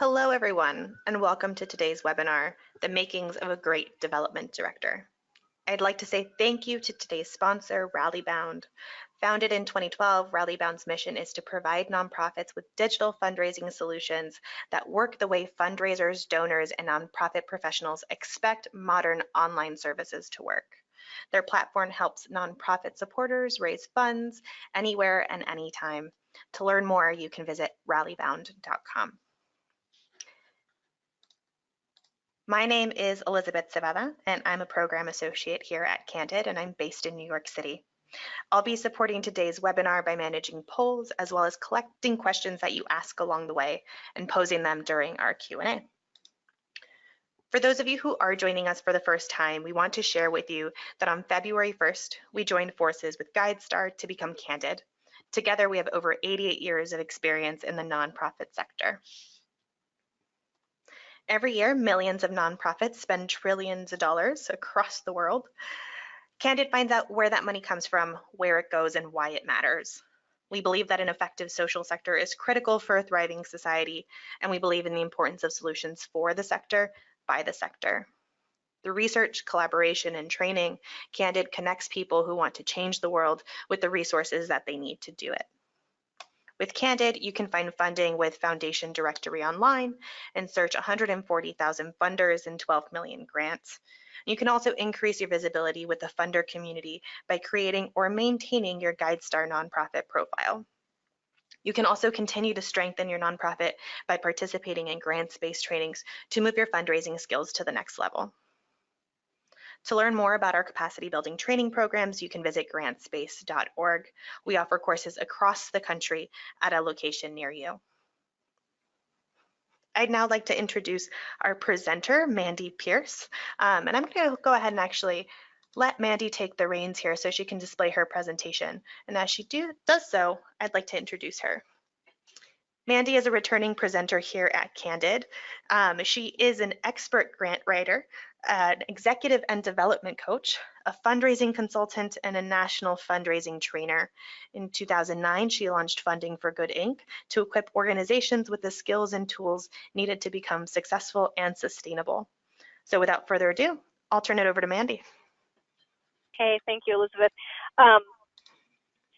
Hello, everyone, and welcome to today's webinar, The Makings of a Great Development Director. I'd like to say thank you to today's sponsor, RallyBound. Founded in 2012, RallyBound's mission is to provide nonprofits with digital fundraising solutions that work the way fundraisers, donors, and nonprofit professionals expect modern online services to work. Their platform helps nonprofit supporters raise funds anywhere and anytime. To learn more, you can visit rallybound.com. My name is Elizabeth Civetta, and I'm a program associate here at Candid, and I'm based in New York City. I'll be supporting today's webinar by managing polls, as well as collecting questions that you ask along the way and posing them during our Q&A. For those of you who are joining us for the first time, we want to share with you that on February 1st, we joined forces with GuideStar to become Candid. Together, we have over 88 years of experience in the nonprofit sector. Every year, millions of nonprofits spend trillions of dollars across the world. Candid finds out where that money comes from, where it goes, and why it matters. We believe that an effective social sector is critical for a thriving society, and we believe in the importance of solutions for the sector, by the sector. Through research, collaboration, and training, Candid connects people who want to change the world with the resources that they need to do it. With Candid, you can find funding with Foundation Directory online and search 140,000 funders and 12 million grants. You can also increase your visibility with the funder community by creating or maintaining your GuideStar nonprofit profile. You can also continue to strengthen your nonprofit by participating in grants-based trainings to move your fundraising skills to the next level. To learn more about our capacity building training programs, you can visit grantspace.org. We offer courses across the country at a location near you. I'd now like to introduce our presenter, Mandy Pierce. And I'm going to go ahead and actually let Mandy take the reins here so she can display her presentation. And as she does so, I'd like to introduce her. Mandy is a returning presenter here at Candid. She is an expert grant writer, an executive and development coach, a fundraising consultant, and a national fundraising trainer. In 2009, she launched Funding for Good Inc. to equip organizations with the skills and tools needed to become successful and sustainable. So without further ado, I'll turn it over to Mandy. Okay, thank you, Elizabeth.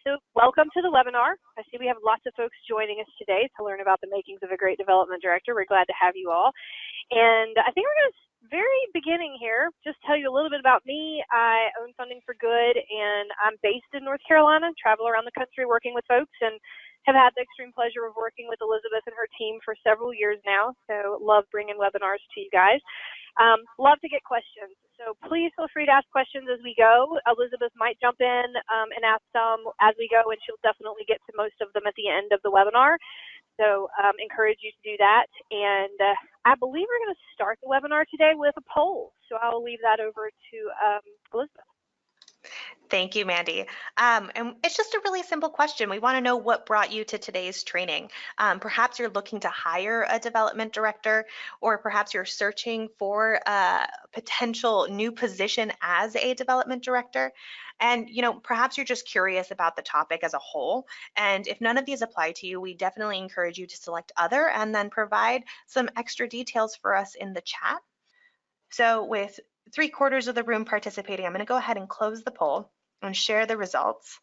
So welcome to the webinar. I see we have lots of folks joining us today to learn about the makings of a great development director. We're glad to have you all. And I think we're going to, very beginning here, just tell you a little bit about me. I own Funding for Good, and I'm based in North Carolina, travel around the country working with folks, and have had the extreme pleasure of working with Elizabeth and her team for several years now. So love bringing webinars to you guys. Love to get questions. So please feel free to ask questions as we go. Elizabeth might jump in and ask some as we go, and she'll definitely get to most of them at the end of the webinar. So encourage you to do that. And I believe we're going to start the webinar today with a poll. So I'll leave that over to Elizabeth. Thank you, Mandy. And it's just a really simple question. We want to know what brought you to today's training. Perhaps you're looking to hire a development director, or perhaps you're searching for a potential new position as a development director. And, perhaps you're just curious about the topic as a whole. And if none of these apply to you, we definitely encourage you to select other and then provide some extra details for us in the chat. So with 3/4 of the room participating, I'm going to go ahead and close the poll and share the results.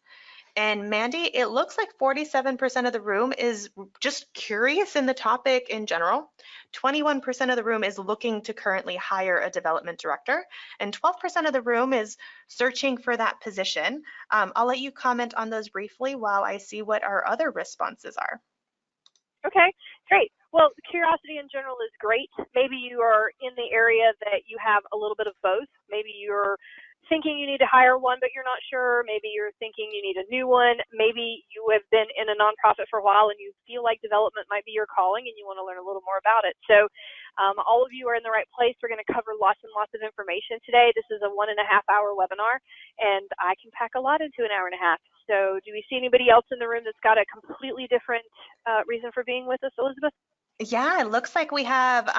And Mandy, it looks like 47% of the room is just curious in the topic in general. 21% of the room is looking to currently hire a development director, and 12% of the room is searching for that position. I'll let you comment on those briefly while I see what our other responses are. Okay, great. Well, curiosity in general is great. Maybe you are in the area that you have a little bit of both. Maybe you're thinking you need to hire one, but you're not sure. Maybe you're thinking you need a new one. Maybe you have been in a nonprofit for a while and you feel like development might be your calling and you want to learn a little more about it. So all of you are in the right place. We're going to cover lots and lots of information today. This is a 1.5-hour webinar, and I can pack a lot into an hour and a half. So do we see anybody else in the room that's got a completely different reason for being with us, Elizabeth? Yeah, it looks like we have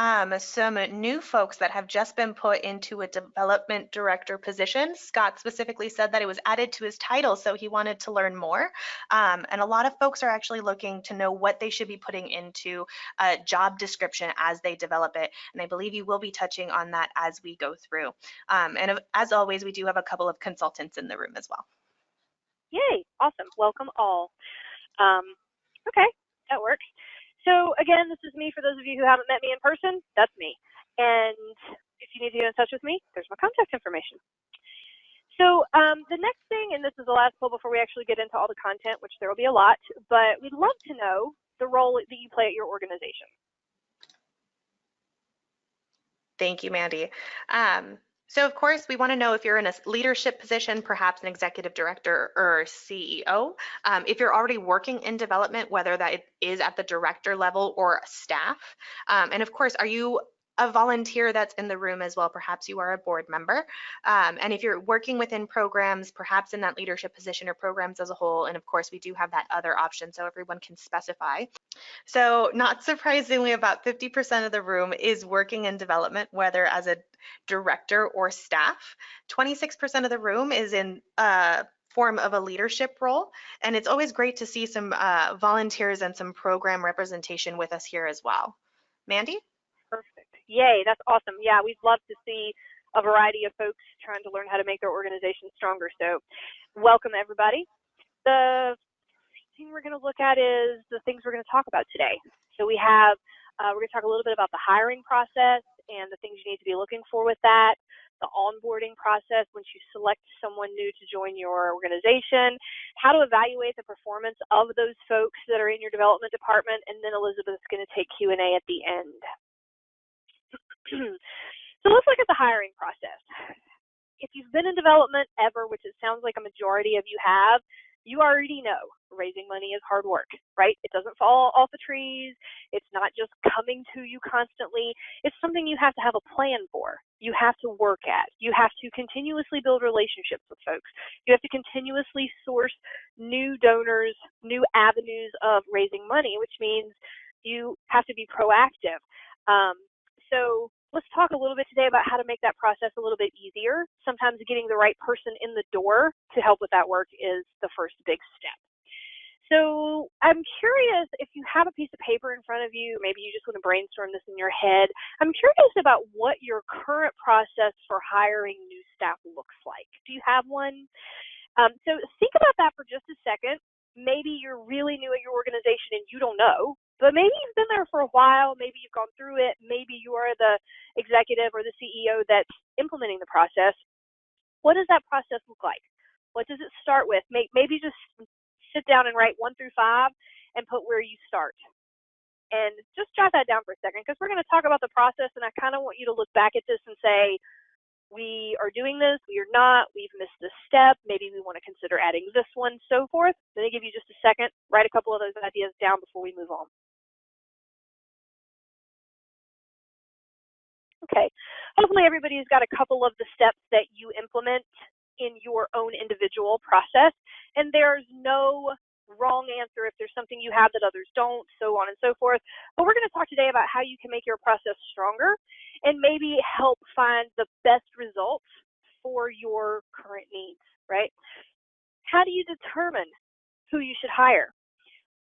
some new folks that have just been put into a development director position. Scott specifically said that it was added to his title, so he wanted to learn more. And a lot of folks are actually looking to know what they should be putting into a job description as they develop it. And I believe you will be touching on that as we go through. As always, we do have a couple of consultants in the room as well. Yay, awesome. Welcome all. Okay, that works. So again, this is me. For those of you who haven't met me in person, that's me. And if you need to get in touch with me, there's my contact information. So the next thing, and this is the last poll before we actually get into all the content, which there will be a lot, but we'd love to know the role that you play at your organization. Thank you, Mandy. So of course, we want to know if you're in a leadership position, perhaps an executive director or CEO. If you're already working in development, whether that is at the director level or staff. And of course, are you a volunteer that's in the room as well? Perhaps you are a board member. And if you're working within programs, perhaps in that leadership position or programs as a whole. And of course, we do have that other option, so everyone can specify. So not surprisingly, about 50% of the room is working in development, whether as a director or staff. 26% of the room is in a form of a leadership role. And it's always great to see some volunteers and some program representation with us here as well. Mandy? Perfect. Yay, that's awesome. Yeah, we'd love to see a variety of folks trying to learn how to make their organization stronger. So welcome, everybody. The thing we're going to look at is the things we're going to talk about today. So we have, we're going to talk a little bit about the hiring process and the things you need to be looking for with that, the onboarding process once you select someone new to join your organization, how to evaluate the performance of those folks that are in your development department, and then Elizabeth's going to take Q&A at the end. So let's look at the hiring process. If you've been in development ever, which it sounds like a majority of you have, you already know raising money is hard work, right? It doesn't fall off the trees. It's not just coming to you constantly. It's something you have to have a plan for. You have to work at. You have to continuously build relationships with folks. You have to continuously source new donors, new avenues of raising money, which means you have to be proactive. So let's talk a little bit today about how to make that process a little bit easier. Sometimes getting the right person in the door to help with that work is the first big step. So I'm curious if you have a piece of paper in front of you, maybe you just want to brainstorm this in your head. I'm curious about what your current process for hiring new staff looks like. Do you have one? So think about that for just a second. Maybe you're really new at your organization and you don't know, but maybe you've been there for a while, maybe you've gone through it, maybe you are the executive or the CEO that's implementing the process. What does that process look like? What does it start with? Maybe just sit down and write 1 through 5 and put where you start. And just jot that down for a second, because we're going to talk about the process, and I kind of want you to look back at this and say, we are doing this, we are not, we've missed this step, maybe we want to consider adding this one, so forth. Then I give you just a second, write a couple of those ideas down before we move on. Okay, hopefully everybody's got a couple of the steps that you implement in your own individual process, and there's no wrong answer if there's something you have that others don't, so on and so forth. But we're going to talk today about how you can make your process stronger and maybe help find the best results for your current needs, right? How do you determine who you should hire?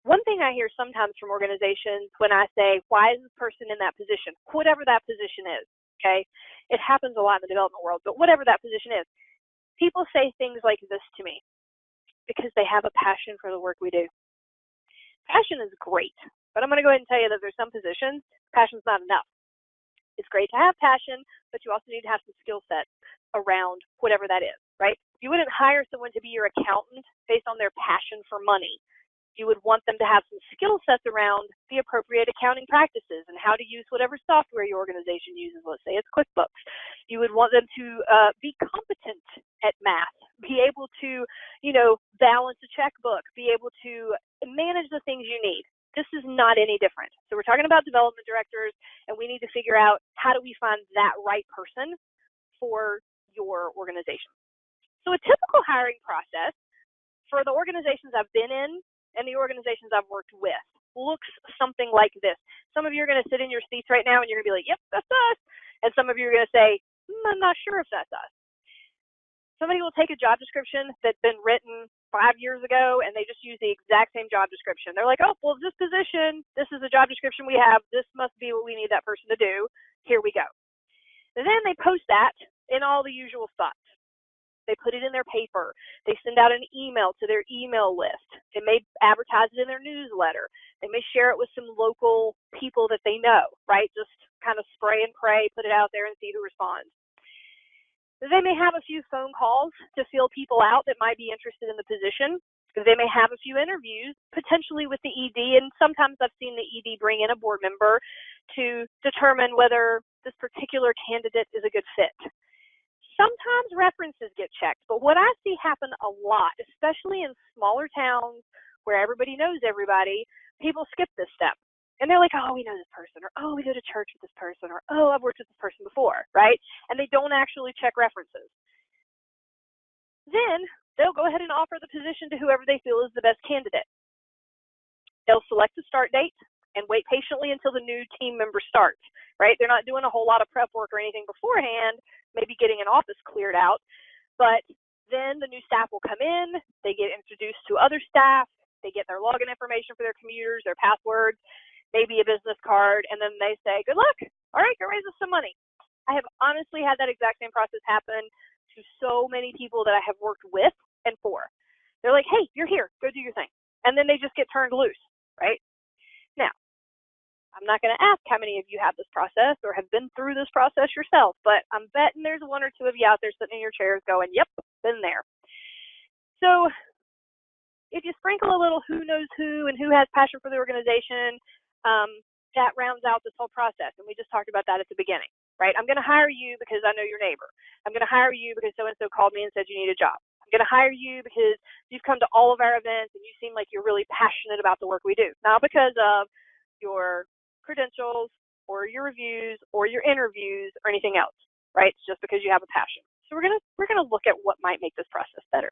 One thing I hear sometimes from organizations when I say, why is this person in that position? Whatever that position is, okay? It happens a lot in the development world, but whatever that position is, people say things like this to me: because they have a passion for the work we do. Passion is great, but I'm going to go ahead and tell you that there's some positions, passion's not enough. It's great to have passion, but you also need to have some skill sets around whatever that is, right? You wouldn't hire someone to be your accountant based on their passion for money. You would want them to have some skill sets around the appropriate accounting practices and how to use whatever software your organization uses. Let's say it's QuickBooks. You would want them to be competent at math, be able to, balance a checkbook, be able to manage the things you need. This is not any different. So we're talking about development directors, and we need to figure out how do we find that right person for your organization. So a typical hiring process for the organizations I've been in and the organizations I've worked with looks something like this. Some of you are going to sit in your seats right now and you're going to be like, yep, that's us. And some of you are going to say, I'm not sure if that's us. Somebody will take a job description that's been written 5 years ago and they just use the exact same job description. They're like, oh, well, this position, this is the job description we have. This must be what we need that person to do. Here we go. And then they post that in all the usual spots. They put it in their paper. They send out an email to their email list. They may advertise it in their newsletter. They may share it with some local people that they know, right? Just kind of spray and pray, put it out there and see who responds. They may have a few phone calls to feel people out that might be interested in the position. They may have a few interviews, potentially with the ED, and sometimes I've seen the ED bring in a board member to determine whether this particular candidate is a good fit. Sometimes references get checked, but what I see happen a lot, especially in smaller towns where everybody knows everybody, people skip this step. And they're like, oh, we know this person, or oh, we go to church with this person, or oh, I've worked with this person before, right? And they don't actually check references. Then they'll go ahead and offer the position to whoever they feel is the best candidate. They'll select a start date and wait patiently until the new team member starts, right? They're not doing a whole lot of prep work or anything beforehand, maybe getting an office cleared out, but then the new staff will come in, they get introduced to other staff, they get their login information for their computers, their passwords, maybe a business card, and then they say, good luck. All right, go raise us some money. I have honestly had that exact same process happen to so many people that I have worked with and for. They're like, hey, you're here, go do your thing. And then they just get turned loose, right? Now, I'm not going to ask how many of you have this process or have been through this process yourself, but I'm betting there's one or two of you out there sitting in your chairs going, yep, been there. So if you sprinkle a little who knows who and who has passion for the organization, that rounds out this whole process. And we just talked about that at the beginning, right? I'm going to hire you because I know your neighbor. I'm going to hire you because so-and-so called me and said you need a job. I'm going to hire you because you've come to all of our events and you seem like you're really passionate about the work we do. Not because of your credentials or your reviews or your interviews or anything else, right? It's just because you have a passion. So we're going to look at what might make this process better.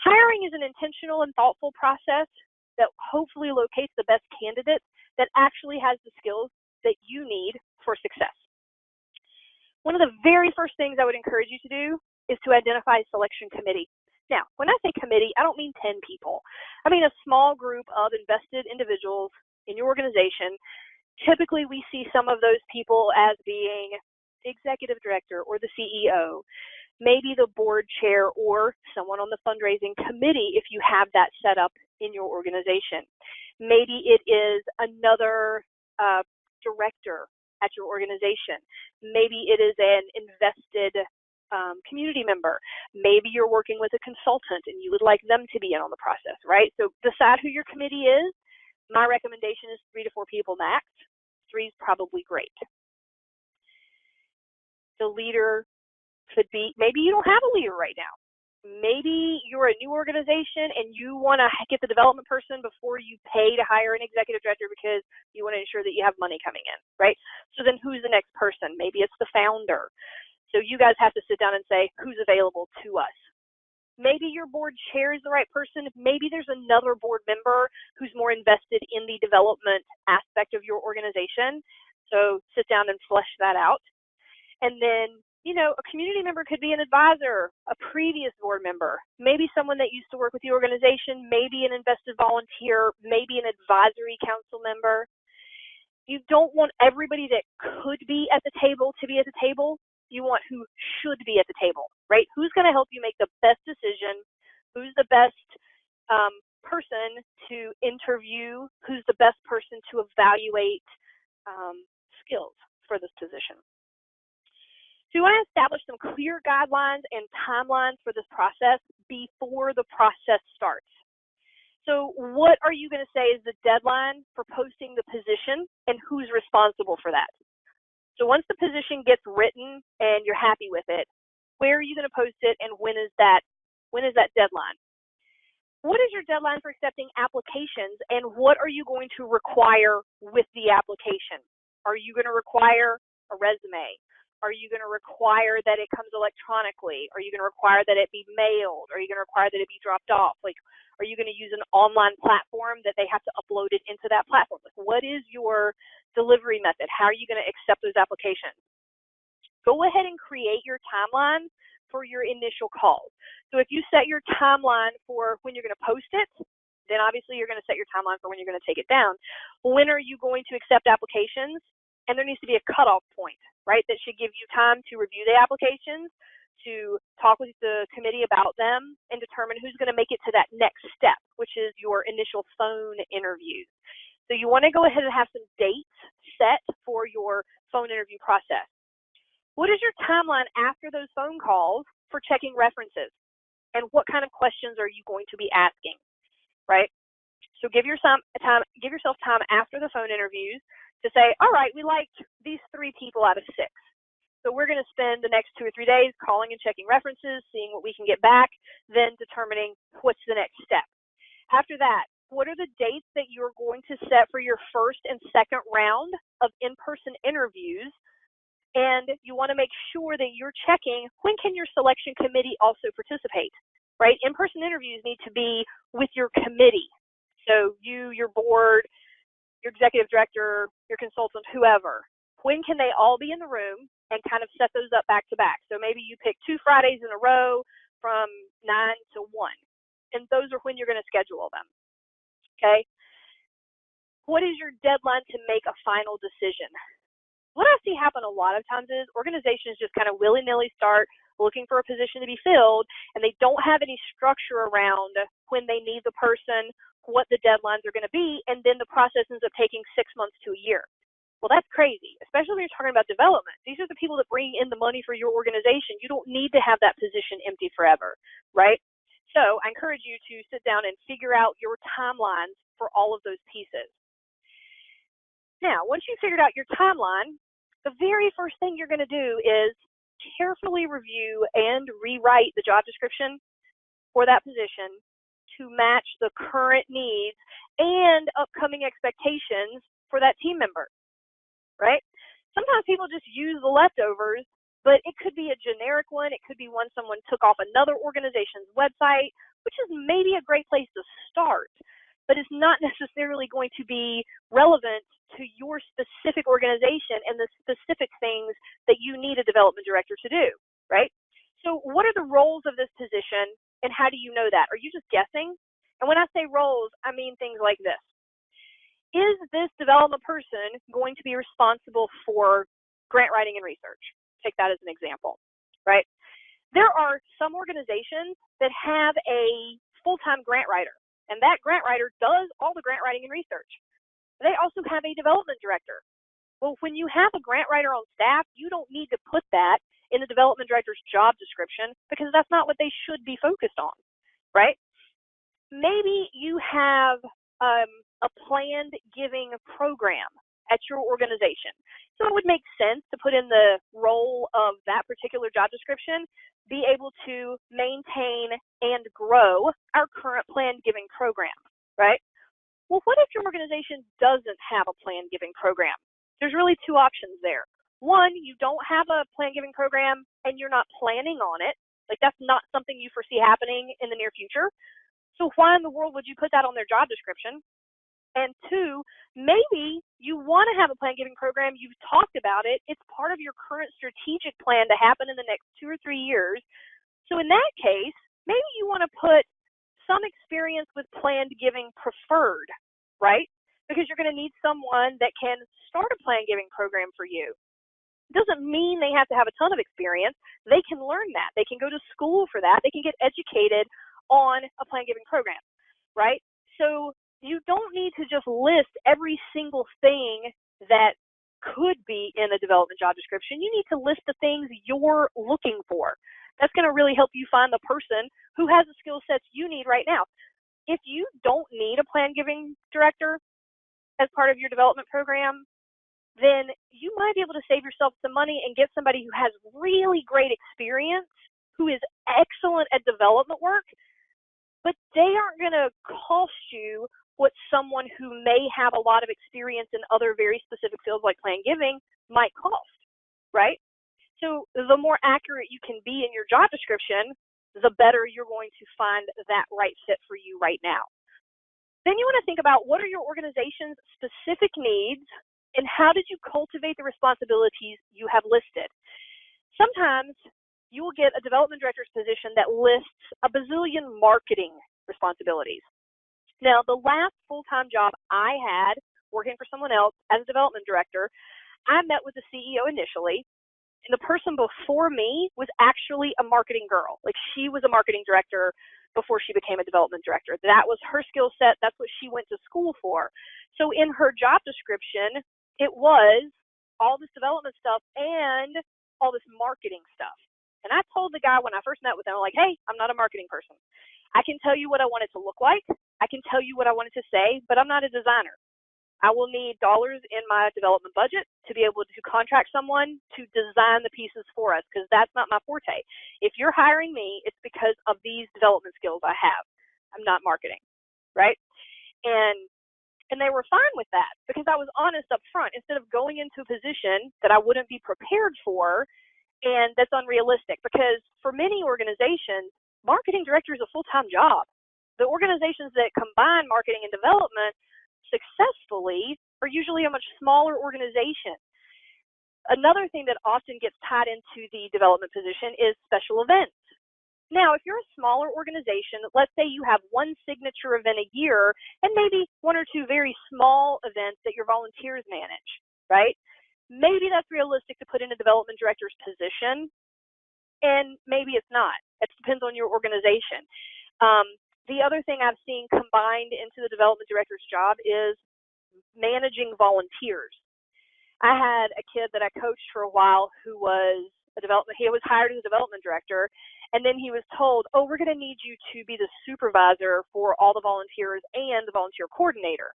Hiring is an intentional and thoughtful process that hopefully locates the best candidate that actually has the skills that you need for success. One of the very first things I would encourage you to do is to identify a selection committee. Now, when I say committee, I don't mean 10 people. I mean a small group of invested individuals in your organization. Typically, we see some of those people as being the executive director or the CEO, maybe the board chair or someone on the fundraising committee if you have that set up in your organization. Maybe it is another director at your organization. Maybe it is an invested community member. Maybe you're working with a consultant and you would like them to be in on the process, right? So decide who your committee is. My recommendation is 3 to 4 people max. 3 is probably great. The leader could be, maybe you don't have a leader right now. Maybe you're a new organization and you want to get the development person before you pay to hire an executive director because you want to ensure that you have money coming in, right? So then who's the next person? Maybe it's the founder. So you guys have to sit down and say, who's available to us? Maybe your board chair is the right person. Maybe there's another board member who's more invested in the development aspect of your organization. So sit down and flesh that out. And then, you know, a community member could be an advisor, a previous board member, maybe someone that used to work with the organization, maybe an invested volunteer, maybe an advisory council member. You don't want everybody that could be at the table to be at the table. You want who should be at the table, right? Who's going to help you make the best decision? Who's the best person to interview? Who's the best person to evaluate skills for this position? So you want to establish some clear guidelines and timelines for this process before the process starts. So what are you going to say is the deadline for posting the position and who's responsible for that? So once the position gets written and you're happy with it, where are you going to post it and when is that deadline? What is your deadline for accepting applications and what are you going to require with the application? Are you going to require a resume? Are you going to require that it comes electronically? Are you going to require that it be mailed? Are you going to require that it be dropped off? Like, are you going to use an online platform that they have to upload it into that platform? Like, what is your delivery method? How are you going to accept those applications? Go ahead and create your timeline for your initial calls. So if you set your timeline for when you're going to post it, then obviously you're going to set your timeline for when you're going to take it down. When are you going to accept applications? And there needs to be a cutoff point, right? That should give you time to review the applications, to talk with the committee about them, and determine who's going to make it to that next step, which is your initial phone interviews. So you want to go ahead and have some dates set for your phone interview process. What is your timeline after those phone calls for checking references? And what kind of questions are you going to be asking, right? So give yourself time after the phone interviews to say, all right, we liked these 3 people out of 6. So we're going to spend the next 2 or 3 days calling and checking references, seeing what we can get back, then determining what's the next step. After that, what are the dates that you're going to set for your first and second round of in-person interviews? And you want to make sure that you're checking when can your selection committee also participate, right? In-person interviews need to be with your committee. So you, your board, your executive director, your consultant, whoever. When can they all be in the room and kind of set those up back to back? So maybe you pick 2 Fridays in a row from 9 to 1, and those are when you're going to schedule them, okay? What is your deadline to make a final decision? What I see happen a lot of times is organizations just kind of willy-nilly start looking for a position to be filled, and they don't have any structure around when they need the person, what the deadlines are going to be, and then the process ends up taking 6 months to a year. Well, that's crazy, especially when you're talking about development. These are the people that bring in the money for your organization. You don't need to have that position empty forever, right? So I encourage you to sit down and figure out your timelines for all of those pieces. Now, once you've figured out your timeline, the very first thing you're going to do is carefully review and rewrite the job description for that position to match the current needs and upcoming expectations for that team member, right? Sometimes people just use the leftovers, but it could be a generic one. It could be one someone took off another organization's website, which is maybe a great place to start, but it's not necessarily going to be relevant to your specific organization and the specific things that you need a development director to do, right? So what are the roles of this position, and how do you know that? Are you just guessing? And when I say roles, I mean things like this. Is this development person going to be responsible for grant writing and research? Take that as an example, right? There are some organizations that have a full-time grant writer, and that grant writer does all the grant writing and research. They also have a development director. Well, when you have a grant writer on staff, you don't need to put that in the development director's job description because that's not what they should be focused on, right? Maybe you have a planned giving program at your organization. So it would make sense to put in the role of that particular job description, be able to maintain and grow our current planned giving program, right? Well, what if your organization doesn't have a planned giving program? There's really 2 options there. One, you don't have a planned giving program and you're not planning on it. Like that's not something you foresee happening in the near future. So why in the world would you put that on their job description? And 2, maybe you want to have a planned giving program. You've talked about it. It's part of your current strategic plan to happen in the next 2 or 3 years. So in that case, maybe you want to put some experience with planned giving preferred, right? Because you're going to need someone that can start a planned giving program for you. It doesn't mean they have to have a ton of experience. They can learn that. They can go to school for that. They can get educated on a planned giving program, right? So you don't need to just list every single thing that could be in a development job description. You need to list the things you're looking for. That's going to really help you find the person who has the skill sets you need right now. If you don't need a plan giving director as part of your development program, then you might be able to save yourself some money and get somebody who has really great experience, who is excellent at development work, but they aren't going to cost you what someone who may have a lot of experience in other very specific fields like plan giving might cost, right? So the more accurate you can be in your job description, the better you're going to find that right fit for you right now. Then you want to think about what are your organization's specific needs and how did you cultivate the responsibilities you have listed. Sometimes you will get a development director's position that lists a bazillion marketing responsibilities. Now, the last full-time job I had working for someone else as a development director, I met with the CEO initially, and the person before me was actually a marketing girl. Like, she was a marketing director before she became a development director. That was her skill set. That's what she went to school for. So in her job description, it was all this development stuff and all this marketing stuff. And I told the guy when I first met with him, I'm like, hey, I'm not a marketing person. I can tell you what I want it to look like. I can tell you what I want it to say, but I'm not a designer. I will need dollars in my development budget to be able to contract someone to design the pieces for us, because that's not my forte. If you're hiring me, it's because of these development skills I have. I'm not marketing, right? And they were fine with that because I was honest up front instead of going into a position that I wouldn't be prepared for and that's unrealistic, because for many organizations, marketing director is a full-time job. The organizations that combine marketing and development successfully are usually a much smaller organization. Another thing that often gets tied into the development position is special events. Now, if you're a smaller organization, let's say you have one signature event a year and maybe one or two very small events that your volunteers manage, right? Maybe that's realistic to put in a development director's position, and maybe it's not. It depends on your organization. The other thing I've seen combined into the development director's job is managing volunteers. I had a kid that I coached for a while who was he was hired as a development director, and then he was told, oh, we're going to need you to be the supervisor for all the volunteers and the volunteer coordinator.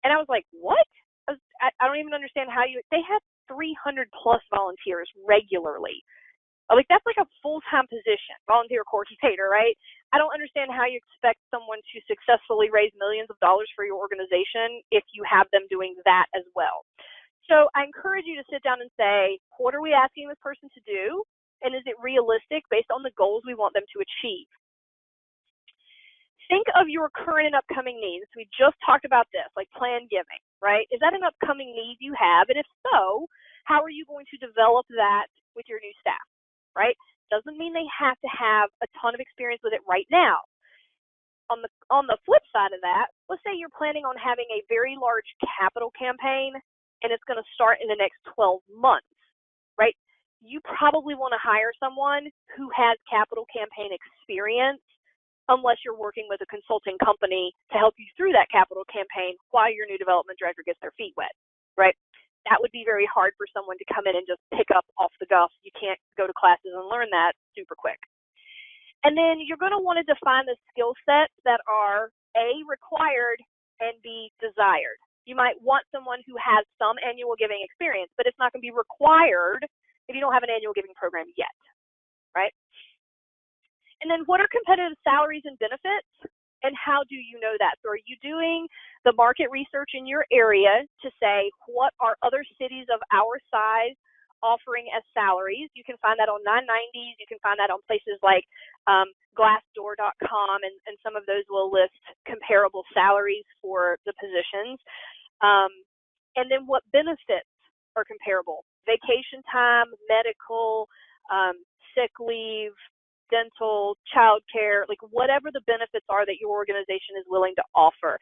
And I was like, what? I don't even understand how they had 300 plus volunteers regularly. Like, that's like a full-time position, volunteer coordinator, right? I don't understand how you expect someone to successfully raise millions of dollars for your organization if you have them doing that as well. So I encourage you to sit down and say, what are we asking this person to do? And is it realistic based on the goals we want them to achieve? Think of your current and upcoming needs. We just talked about this, like plan giving, right? Is that an upcoming need you have? And if so, how are you going to develop that with your new staff, right? Doesn't mean they have to have a ton of experience with it right now. On the flip side of that, let's say you're planning on having a very large capital campaign and it's going to start in the next 12 months, right? You probably want to hire someone who has capital campaign experience, unless you're working with a consulting company to help you through that capital campaign while your new development director gets their feet wet, right? That would be very hard for someone to come in and just pick up off the cuff. You can't go to classes and learn that super quick. And then you're going to want to define the skill sets that are A, required, and B, desired. You might want someone who has some annual giving experience, but it's not going to be required if you don't have an annual giving program yet, right? And then what are competitive salaries and benefits, and how do you know that? So are you doing the market research in your area to say, what are other cities of our size offering as salaries? You can find that on 990s. You can find that on places like glassdoor.com, and some of those will list comparable salaries for the positions. And then what benefits are comparable? Vacation time, medical, sick leave, dental, childcare, like whatever the benefits are that your organization is willing to offer.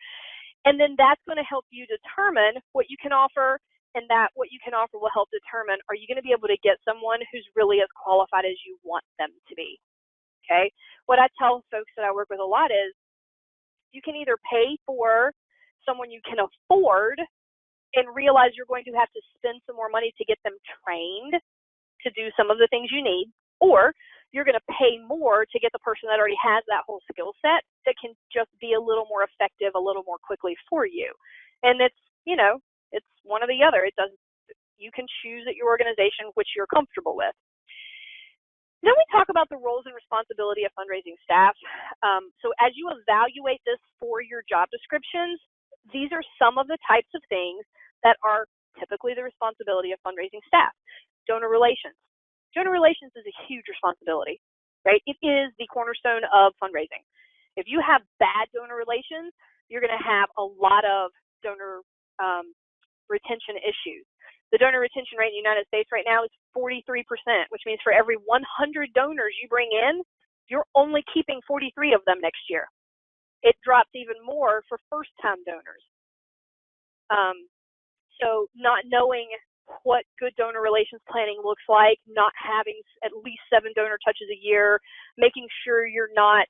And then that's going to help you determine what you can offer, and that what you can offer will help determine, are you going to be able to get someone who's really as qualified as you want them to be, okay? What I tell folks that I work with a lot is, you can either pay for someone you can afford and realize you're going to have to spend some more money to get them trained to do some of the things you need, or you're going to pay more to get the person that already has that whole skill set that can just be a little more effective, a little more quickly for you. And it's, you know, it's one or the other. You can choose at your organization which you're comfortable with. Then we talk about the roles and responsibility of fundraising staff. So as you evaluate this for your job descriptions, these are some of the types of things that are typically the responsibility of fundraising staff. Donor relations. Donor relations is a huge responsibility, right? It is the cornerstone of fundraising. If you have bad donor relations, you're going to have a lot of donor retention issues. The donor retention rate in the United States right now is 43%, which means for every 100 donors you bring in, you're only keeping 43 of them next year. It drops even more for first-time donors. So not knowing what good donor relations planning looks like, not having at least 7 donor touches a year, making sure you're not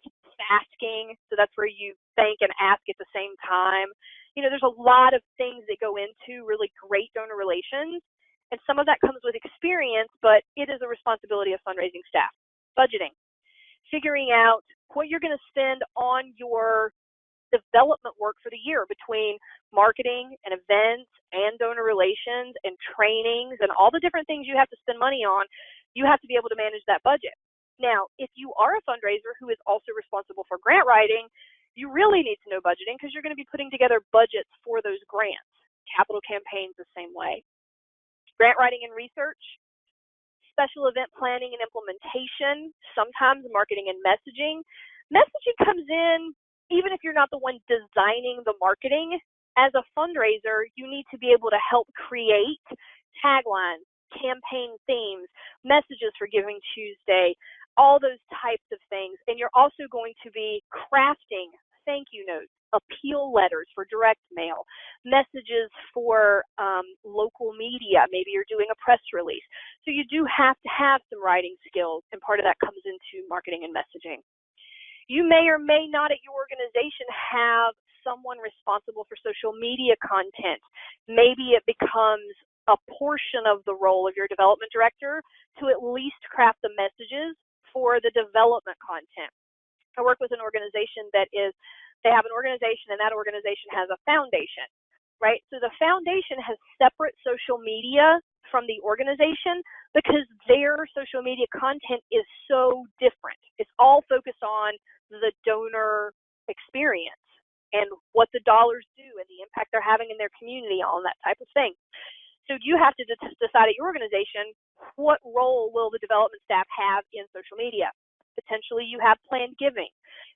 asking, so that's where you thank and ask at the same time. There's a lot of things that go into really great donor relations, and some of that comes with experience, but it is a responsibility of fundraising staff. Budgeting, figuring out what you're going to spend on your development work for the year between marketing and events and donor relations and trainings and all the different things you have to spend money on. You have to be able to manage that budget. Now, if you are a fundraiser who is also responsible for grant writing, you really need to know budgeting because you're going to be putting together budgets for those grants. Capital campaigns the same way. Grant writing and research, special event planning and implementation, sometimes marketing and messaging. Messaging comes in even if you're not the one designing the marketing. As a fundraiser, you need to be able to help create taglines, campaign themes, messages for Giving Tuesday, all those types of things. And you're also going to be crafting thank you notes, appeal letters for direct mail, messages for local media. Maybe you're doing a press release. So you do have to have some writing skills, and part of that comes into marketing and messaging. You may or may not at your organization have someone responsible for social media content. Maybe it becomes a portion of the role of your development director to at least craft the messages for the development content. I work with an organization they have an organization, and that organization has a foundation, right? So the foundation has separate social media from the organization because their social media content is so different. It's all focused on the donor experience and what the dollars do and the impact they're having in their community, all that type of thing. So you have to decide at your organization, what role will the development staff have in social media? Potentially you have planned giving.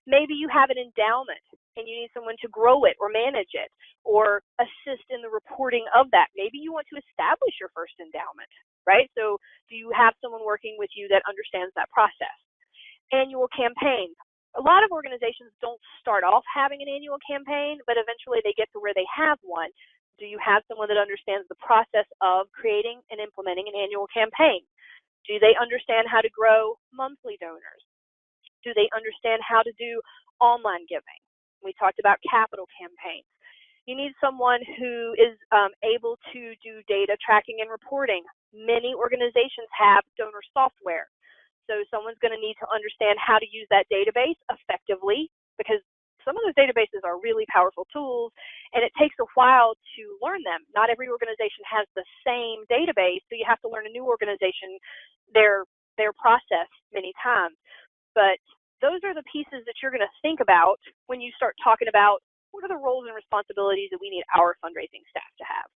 Maybe you have an endowment and you need someone to grow it or manage it or assist in the reporting of that. Maybe you want to establish your first endowment, right? So do you have someone working with you that understands that process? Annual campaigns. A lot of organizations don't start off having an annual campaign, but eventually they get to where they have one. Do you have someone that understands the process of creating and implementing an annual campaign? Do they understand how to grow monthly donors? Do they understand how to do online giving? We talked about capital campaigns. You need someone who is able to do data tracking and reporting. Many organizations have donor software. So someone's going to need to understand how to use that database effectively because some of those databases are really powerful tools, and it takes a while to learn them. Not every organization has the same database, so you have to learn a new organization, their process many times. But those are the pieces that you're going to think about when you start talking about what are the roles and responsibilities that we need our fundraising staff to have.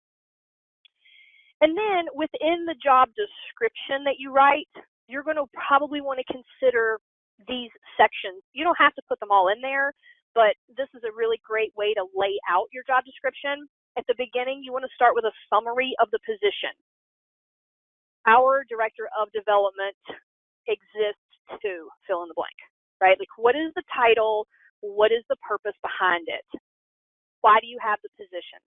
And then within the job description that you write, you're going to probably want to consider these sections. You don't have to put them all in there, but this is a really great way to lay out your job description. At the beginning, you want to start with a summary of the position. Our director of development exists to fill in the blank, right? Like, what is the title? What is the purpose behind it? Why do you have the position?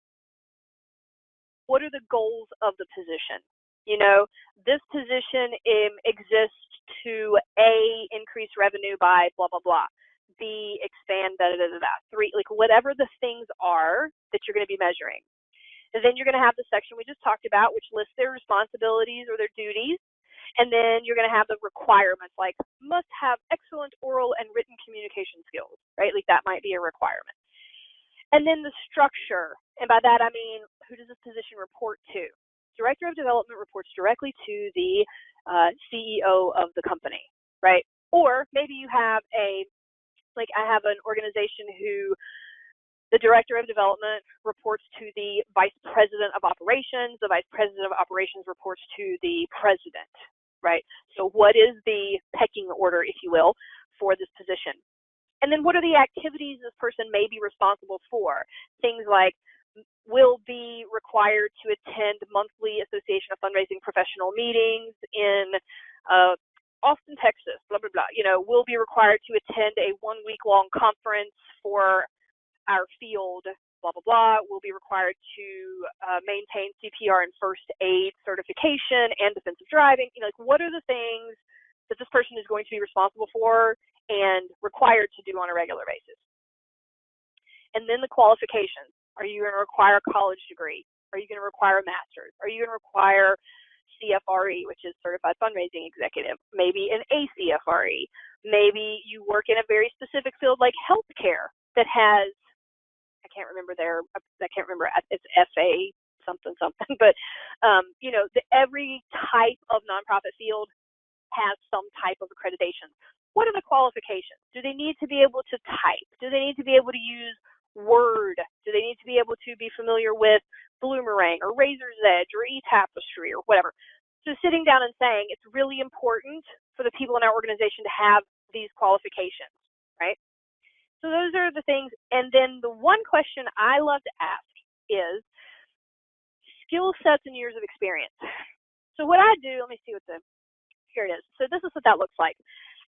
What are the goals of the position? You know, this position exists to A, increase revenue by blah, blah, blah. B, expand, da, da, da, da. 3, like whatever the things are that you're going to be measuring. And then you're going to have the section we just talked about, which lists their responsibilities or their duties. And then you're going to have the requirements, like must have excellent oral and written communication skills, right? Like that might be a requirement. And then the structure, and by that I mean, who does this position report to? Director of Development reports directly to the CEO of the company, right? Or maybe you have I have an organization who the Director of Development reports to the Vice President of Operations. The Vice President of Operations reports to the President, right? So what is the pecking order, if you will, for this position? And then what are the activities this person may be responsible for? Things like, will be required to attend monthly Association of Fundraising professional meetings in Austin, Texas, blah, blah, blah. Will be required to attend a 1-week-long conference for our field, blah, blah, blah. Will be required to maintain CPR and first aid certification and defensive driving. What are the things that this person is going to be responsible for and required to do on a regular basis? And then the qualifications. Are you going to require a college degree? Are you going to require a master's? Are you going to require CFRE, which is Certified Fundraising Executive? Maybe an ACFRE. Maybe you work in a very specific field like healthcare that has, I can't remember, it's FA something, but every type of nonprofit field has some type of accreditation. What are the qualifications? Do they need to be able to type? Do they need to be able to use Word? Do they need to be able to be familiar with Bloomerang or Razor's Edge or eTapestry or whatever? So sitting down and saying it's really important for the people in our organization to have these qualifications, right? So those are the things. And then the one question I love to ask is skill sets and years of experience. So what I do, let me see here it is. So this is what that looks like.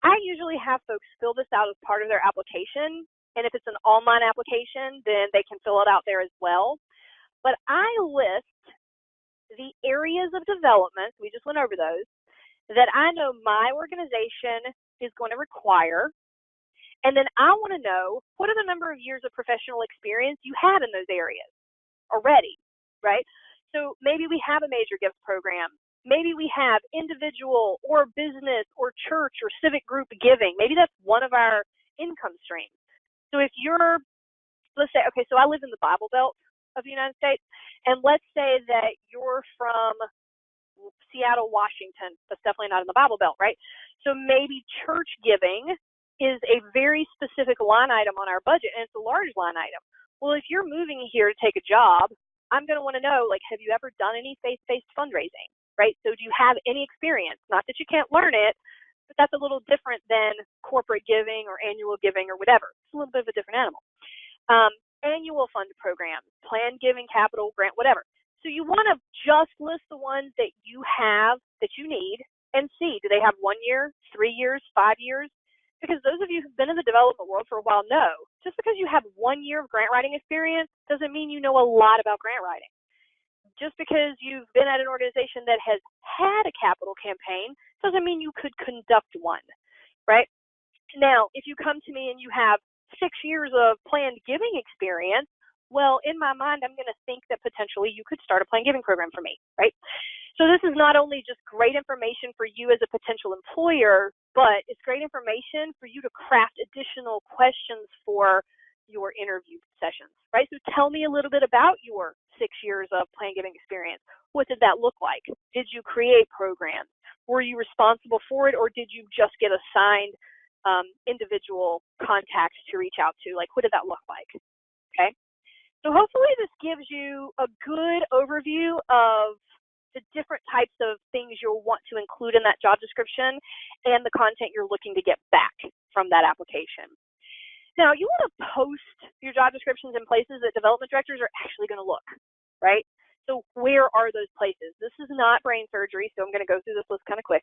I usually have folks fill this out as part of their application. And if it's an online application, then they can fill it out there as well. But I list the areas of development, we just went over those, that I know my organization is going to require. And then I want to know, what are the number of years of professional experience you have in those areas already, right? So maybe we have a major gift program. Maybe we have individual or business or church or civic group giving. Maybe that's one of our income streams. So if you're, let's say, okay, so I live in the Bible Belt of the United States, and let's say that you're from Seattle, Washington. That's definitely not in the Bible Belt, right? So maybe church giving is a very specific line item on our budget, and it's a large line item. Well, if you're moving here to take a job, I'm going to want to know, have you ever done any faith-based fundraising, right? So do you have any experience? Not that you can't learn it, but that's a little different than corporate giving or annual giving or whatever. It's a little bit of a different animal. Annual fund programs, planned giving, capital, grant, whatever. So you want to just list the ones that you have that you need and see, do they have 1 year, 3 years, 5 years? Because those of you who've been in the development world for a while know, just because you have 1 year of grant writing experience doesn't mean you know a lot about grant writing. Just because you've been at an organization that has had a capital campaign doesn't mean you could conduct one, right? Now, if you come to me and you have 6 years of planned giving experience, well, in my mind, I'm going to think that potentially you could start a planned giving program for me, right? So this is not only just great information for you as a potential employer, but it's great information for you to craft additional questions for your interview sessions, right? So tell me a little bit about your 6 years of planned giving experience. What did that look like? Did you create programs? Were you responsible for it, or did you just get assigned individual contacts to reach out to? What did that look like? Okay. So hopefully this gives you a good overview of the different types of things you'll want to include in that job description and the content you're looking to get back from that application. Now, you want to post your job descriptions in places that development directors are actually going to look, right? So where are those places? This is not brain surgery, so I'm going to go through this list kind of quick.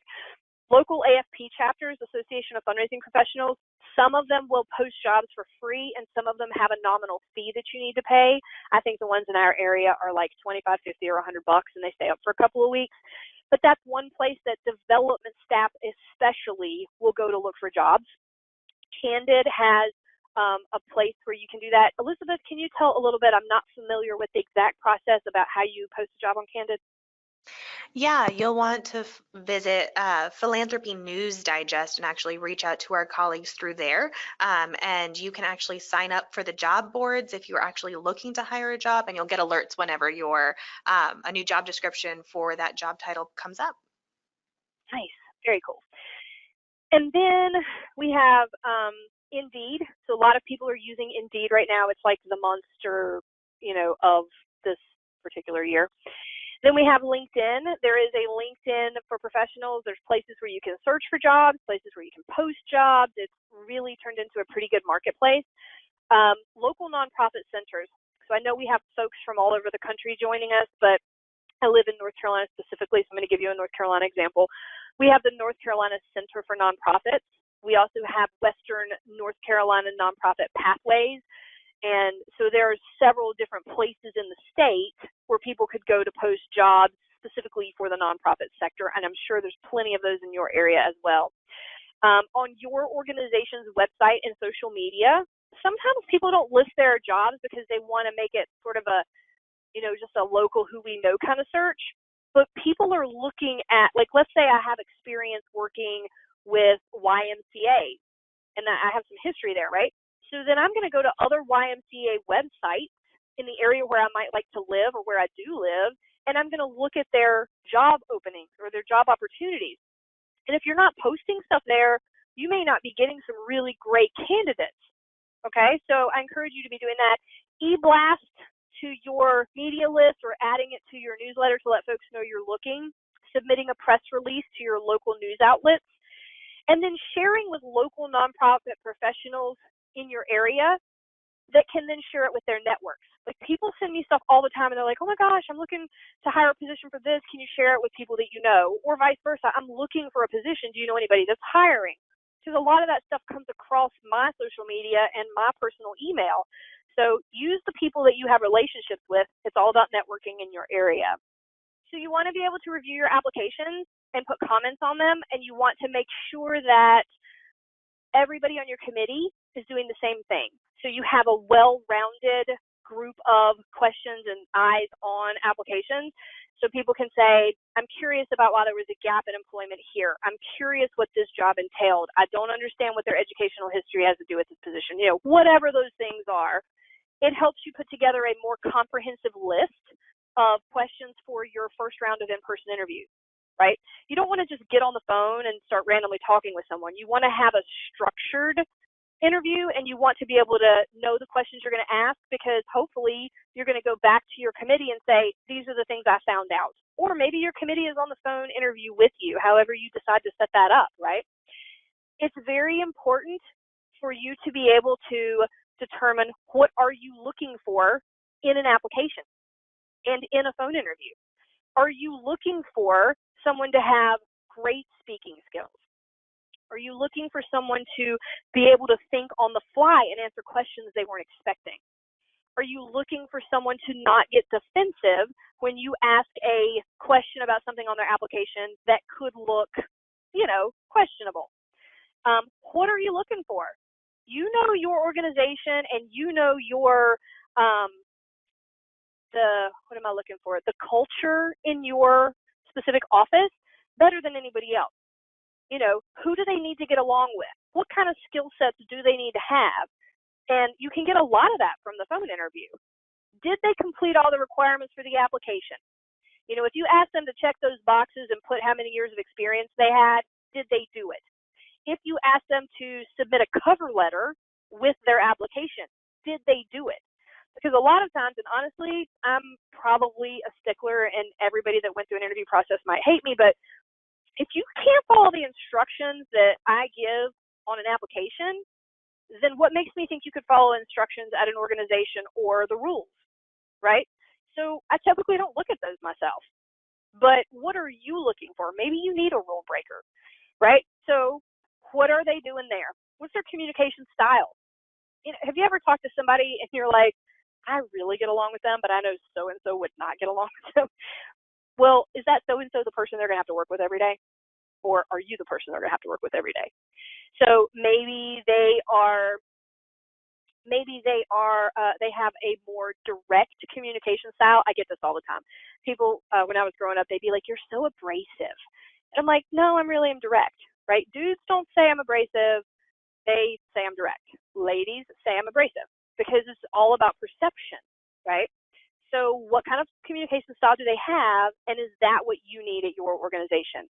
Local AFP chapters, Association of Fundraising Professionals, some of them will post jobs for free, and some of them have a nominal fee that you need to pay. I think the ones in our area are like $25, $50, or $100, and they stay up for a couple of weeks. But that's one place that development staff especially will go to look for jobs. Candid has a place where you can do that. Elizabeth, can you tell a little bit? I'm not familiar with the exact process about how you post a job on Candid. Yeah, you'll want to visit Philanthropy News Digest and actually reach out to our colleagues through there. And you can actually sign up for the job boards if you're actually looking to hire a job, and you'll get alerts whenever a new job description for that job title comes up. Nice, very cool. And then we have Indeed. So a lot of people are using Indeed right now. It's like the monster, of this particular year. Then we have LinkedIn. There is a LinkedIn for professionals. There's places where you can search for jobs, places where you can post jobs. It's really turned into a pretty good marketplace. Local nonprofit centers. So I know we have folks from all over the country joining us, but I live in North Carolina specifically, so I'm going to give you a North Carolina example. We have the North Carolina Center for Nonprofits. We also have Western North Carolina Nonprofit Pathways. And so there are several different places in the state where people could go to post jobs specifically for the nonprofit sector, and I'm sure there's plenty of those in your area as well. On your organization's website and social media, sometimes people don't list their jobs because they want to make it sort of a, just a local who we know kind of search. But people are looking at, like, let's say I have experience working with YMCA, and I have some history there, right? So then I'm going to go to other YMCA websites in the area where I might like to live or where I do live, and I'm going to look at their job openings or their job opportunities. And if you're not posting stuff there, you may not be getting some really great candidates. Okay, so I encourage you to be doing that. E-blast to your media list or adding it to your newsletter to let folks know you're looking, submitting a press release to your local news outlets, and then sharing with local nonprofit professionals in your area that can then share it with their networks. Like, people send me stuff all the time and they're like, oh my gosh, I'm looking to hire a position for this. Can you share it with people that you know? Or vice versa, I'm looking for a position. Do you know anybody that's hiring? Because a lot of that stuff comes across my social media and my personal email. So use the people that you have relationships with. It's all about networking in your area. So you want to be able to review your applications and put comments on them, and you want to make sure that everybody on your committee is doing the same thing. So you have a well-rounded group of questions and eyes on applications. So people can say, I'm curious about why there was a gap in employment here. I'm curious what this job entailed. I don't understand what their educational history has to do with this position. Whatever those things are, it helps you put together a more comprehensive list of questions for your first round of in-person interviews. Right? You don't want to just get on the phone and start randomly talking with someone. You want to have a structured interview, and you want to be able to know the questions you're going to ask, because hopefully you're going to go back to your committee and say, these are the things I found out. Or maybe your committee is on the phone interview with you, however you decide to set that up, right? It's very important for you to be able to determine what are you looking for in an application and in a phone interview. Are you looking for someone to have great speaking skills? Are you looking for someone to be able to think on the fly and answer questions they weren't expecting? Are you looking for someone to not get defensive when you ask a question about something on their application that could look, questionable? What are you looking for? You know your organization, and you know your the culture in your specific office better than anybody else. Who do they need to get along with? What kind of skill sets do they need to have? And you can get a lot of that from the phone interview. Did they complete all the requirements for the application? If you ask them to check those boxes and put how many years of experience they had, did they do it? If you ask them to submit a cover letter with their application, did they do it? Because a lot of times, and honestly, I'm probably a stickler, and everybody that went through an interview process might hate me, but if you can't follow the instructions that I give on an application, then what makes me think you could follow instructions at an organization or the rules, right? So I typically don't look at those myself. But what are you looking for? Maybe you need a rule breaker, right? So what are they doing there? What's their communication style? Have you ever talked to somebody and you're like, I really get along with them, but I know so-and-so would not get along with them? Well, is that so-and-so the person they're going to have to work with every day? Or are you the person they're going to have to work with every day? So maybe they have a more direct communication style. I get this all the time. People, when I was growing up, they'd be like, you're so abrasive. And I'm like, no, I'm direct, right? Dudes don't say I'm abrasive. They say I'm direct. Ladies say I'm abrasive, because it's all about perception, right? So what kind of communication style do they have, and is that what you need at your organization?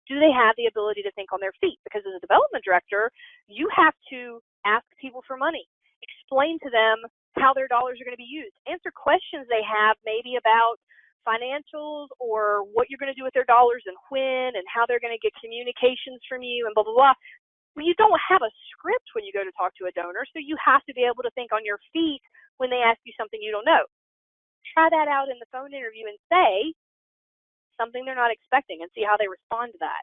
Do they have the ability to think on their feet? Because as a development director, you have to ask people for money, explain to them how their dollars are going to be used, answer questions they have maybe about financials or what you're going to do with their dollars and when and how they're going to get communications from you and blah, blah, blah. Well, you don't have a script when you go to talk to a donor, so you have to be able to think on your feet when they ask you something you don't know. Try that out in the phone interview and say something they're not expecting and see how they respond to that.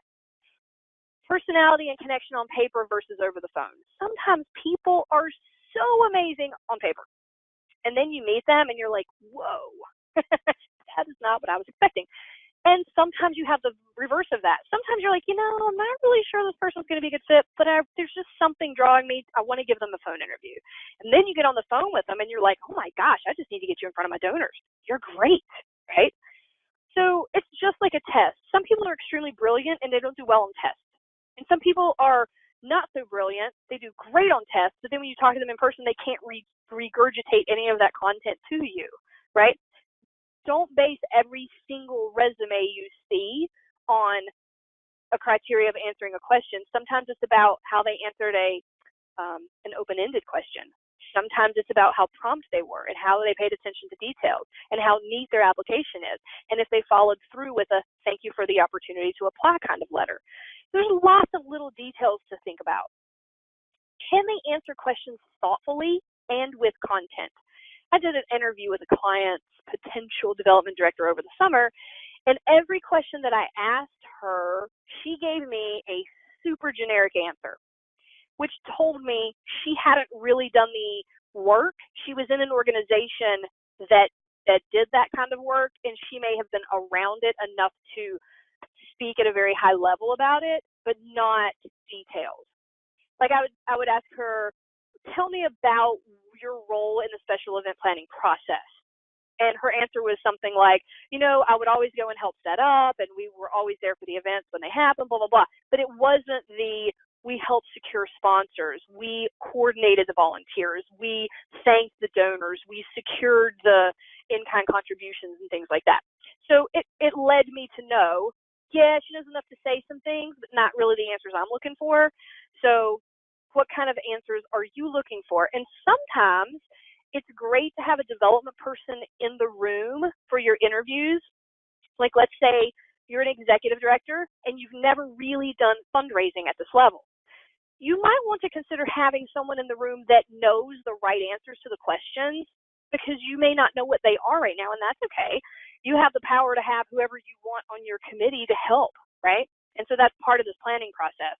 Personality and connection on paper versus over the phone. Sometimes people are so amazing on paper, and then you meet them and you're like, whoa, that is not what I was expecting. And sometimes you have the reverse of that. Sometimes you're like, I'm not really sure this person's going to be a good fit, but there's just something drawing me. I want to give them a phone interview. And then you get on the phone with them and you're like, oh my gosh, I just need to get you in front of my donors. You're great, right? So it's just like a test. Some people are extremely brilliant and they don't do well on tests. And some people are not so brilliant. They do great on tests, but then when you talk to them in person, they can't regurgitate any of that content to you, right? Don't base every single resume you see on a criteria of answering a question. Sometimes it's about how they answered an open-ended question. Sometimes it's about how prompt they were and how they paid attention to details and how neat their application is, and if they followed through with a thank you for the opportunity to apply kind of letter. There's lots of little details to think about. Can they answer questions thoughtfully and with content? I did an interview with a client's potential development director over the summer, and every question that I asked her, she gave me a super generic answer, which told me she hadn't really done the work. She was in an organization that did that kind of work, and she may have been around it enough to speak at a very high level about it, but not details. Like I would ask her, tell me about your role in the special event planning process. And her answer was something like, I would always go and help set up, and we were always there for the events when they happen, blah, blah, blah. But it wasn't we helped secure sponsors, we coordinated the volunteers, we thanked the donors, we secured the in-kind contributions and things like that. So it led me to know, yeah, she knows enough to say some things, but not really the answers I'm looking for. So what kind of answers are you looking for? And sometimes it's great to have a development person in the room for your interviews. Like, let's say you're an executive director and you've never really done fundraising at this level. You might want to consider having someone in the room that knows the right answers to the questions, because you may not know what they are right now, and that's okay. You have the power to have whoever you want on your committee to help, right? And so that's part of this planning process.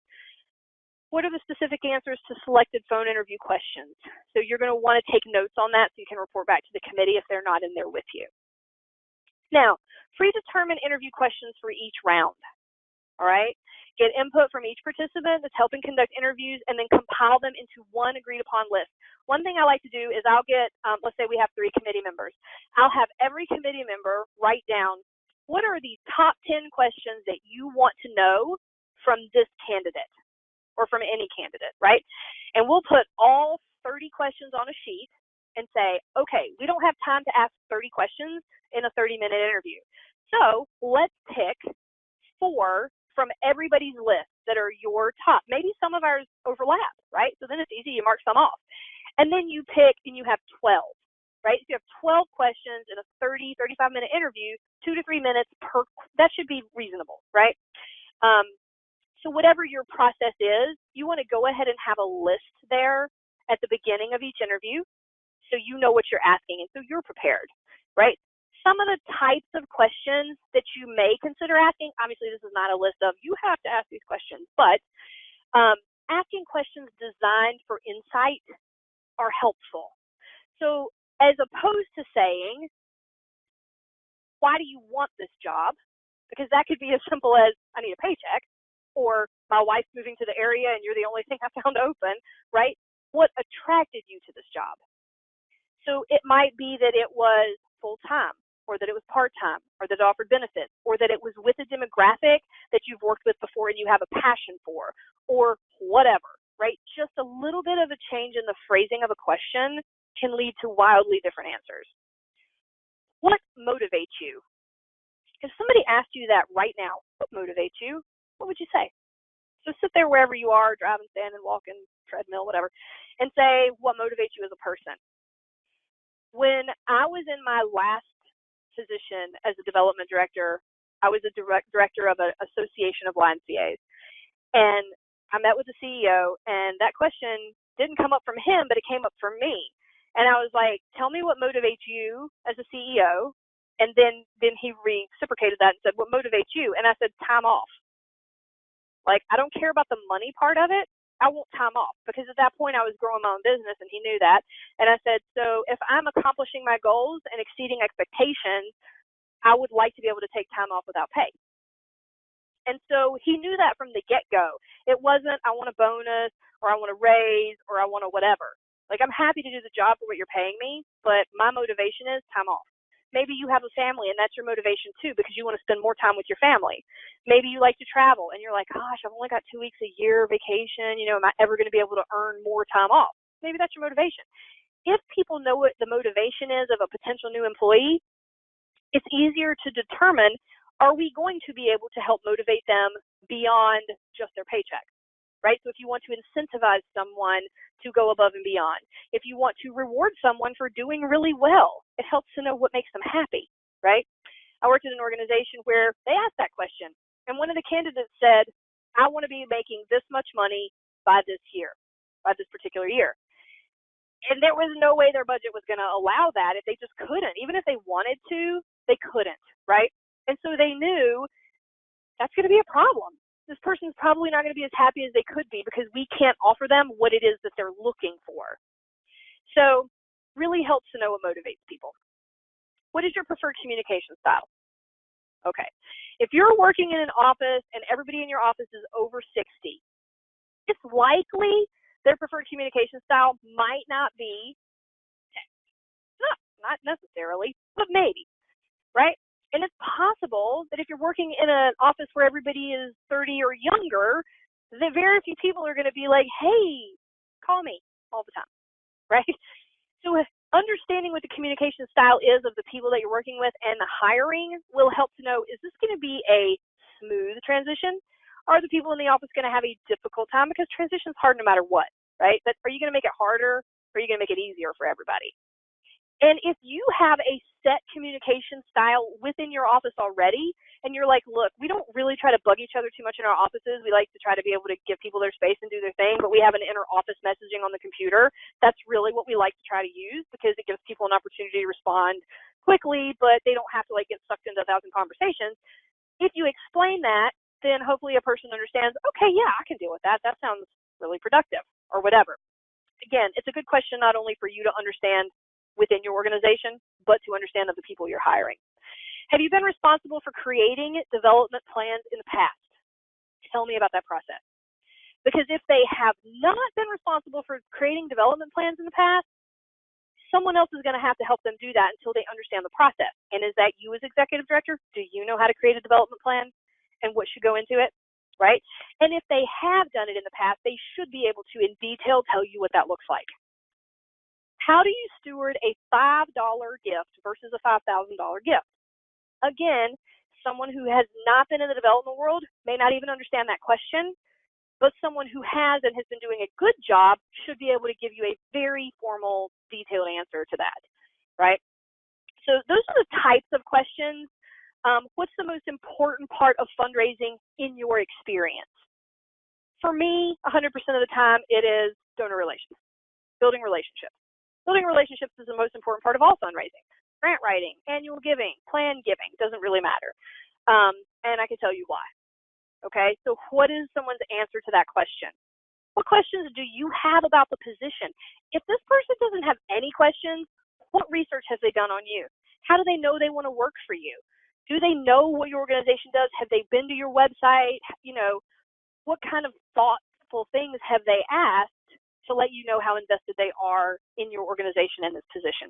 What are the specific answers to selected phone interview questions? So you're going to want to take notes on that so you can report back to the committee if they're not in there with you. Now, predetermine interview questions for each round, all right? Get input from each participant that's helping conduct interviews, and then compile them into one agreed upon list. One thing I like to do is I'll get, let's say we have 3 committee members. I'll have every committee member write down, what are the top 10 questions that you want to know from this candidate or from any candidate, right? And we'll put all 30 questions on a sheet and say, okay, we don't have time to ask 30 questions in a 30-minute interview. So let's pick 4 from everybody's list that are your top. Maybe some of ours overlap, right? So then it's easy, you mark some off. And then you pick, and you have 12, right? So you have 12 questions in a 30, 35-minute interview, 2 to 3 minutes per, that should be reasonable, right? So whatever your process is, you want to go ahead and have a list there at the beginning of each interview so you know what you're asking, and so you're prepared, right? Some of the types of questions that you may consider asking, obviously this is not a list of you have to ask these questions, but asking questions designed for insight are helpful. So as opposed to saying, why do you want this job? Because that could be as simple as, I need a paycheck, or my wife's moving to the area and you're the only thing I found open, right? What attracted you to this job? So it might be that it was full-time, or that it was part-time, or that it offered benefits, or that it was with a demographic that you've worked with before and you have a passion for, or whatever, right? Just a little bit of a change in the phrasing of a question can lead to wildly different answers. What motivates you? If somebody asked you that right now, what motivates you? What would you say? So sit there wherever you are, driving, standing, walking, treadmill, whatever, and say what motivates you as a person. When I was in my last position as a development director, I was a director of an association of YMCAs. And I met with the CEO, and that question didn't come up from him, but it came up from me. And I was like, tell me what motivates you as a CEO. And then he reciprocated that and said, what motivates you? And I said, time off. Like, I don't care about the money part of it. I want time off, because at that point I was growing my own business and he knew that. And I said, so if I'm accomplishing my goals and exceeding expectations, I would like to be able to take time off without pay. And so he knew that from the get-go. It wasn't, I want a bonus or I want a raise or I want a whatever. Like, I'm happy to do the job for what you're paying me, but my motivation is time off. Maybe you have a family and that's your motivation too, because you want to spend more time with your family. Maybe you like to travel and you're like, gosh, I've only got 2 weeks a year vacation. You know, am I ever going to be able to earn more time off? Maybe that's your motivation. If people know what the motivation is of a potential new employee, it's easier to determine, are we going to be able to help motivate them beyond just their paycheck, right? So if you want to incentivize someone to go above and beyond, if you want to reward someone for doing really well, it helps to know what makes them happy, right? I worked at an organization where they asked that question, and one of the candidates said, I want to be making this much money by this year, by this particular year. And there was no way their budget was going to allow that if they just couldn't. Even if they wanted to, they couldn't, right? And so they knew that's going to be a problem. This person's probably not going to be as happy as they could be because we can't offer them what it is that they're looking for. So really helps to know what motivates people. What is your preferred communication style? Okay. If you're working in an office and everybody in your office is over 60, it's likely their preferred communication style might not be text. Not necessarily, but maybe, right? And it's possible that if you're working in an office where everybody is 30 or younger, that very few people are going to be like, hey, call me all the time, right? So understanding what the communication style is of the people that you're working with and the hiring will help to know, is this going to be a smooth transition? Are the people in the office going to have a difficult time? Because transition is hard no matter what, right? But are you going to make it harder, or are you going to make it easier for everybody? And if you have a set communication style within your office already, and you're like, look, we don't really try to bug each other too much in our offices. We like to try to be able to give people their space and do their thing, but we have an inter-office messaging on the computer. That's really what we like to try to use, because it gives people an opportunity to respond quickly, but they don't have to like get sucked into 1,000 conversations. If you explain that, then hopefully a person understands, okay, yeah, I can deal with that. That sounds really productive, or whatever. Again, it's a good question not only for you to understand within your organization, but to understand of the people you're hiring. Have you been responsible for creating development plans in the past? Tell me about that process. Because if they have not been responsible for creating development plans in the past, someone else is going to have to help them do that until they understand the process. And is that you as executive director? Do you know how to create a development plan and what should go into it, right? And if they have done it in the past, they should be able to in detail tell you what that looks like. How do you steward a $5 gift versus a $5,000 gift? Again, someone who has not been in the development world may not even understand that question, but someone who has and has been doing a good job should be able to give you a very formal, detailed answer to that, right? So those are the types of questions. What's the most important part of fundraising in your experience? For me, 100% of the time, it is donor relations, building relationships. Building relationships is the most important part of all fundraising. Grant writing, annual giving, plan giving, doesn't really matter. And I can tell you why. Okay, so what is someone's answer to that question? What questions do you have about the position? If this person doesn't have any questions, what research have they done on you? How do they know they want to work for you? Do they know what your organization does? Have they been to your website? You know, what kind of thoughtful things have they asked to let you know how invested they are in your organization and this position?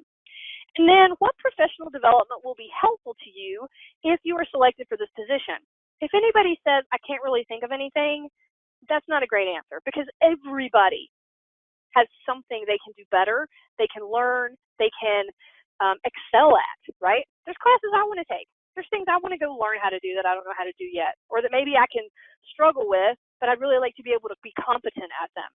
And then what professional development will be helpful to you if you are selected for this position? If anybody says, I can't really think of anything, that's not a great answer, because everybody has something they can do better, they can learn, they can excel at, right? There's classes I want to take. There's things I want to go learn how to do that I don't know how to do yet, or that maybe I can struggle with, but I'd really like to be able to be competent at them.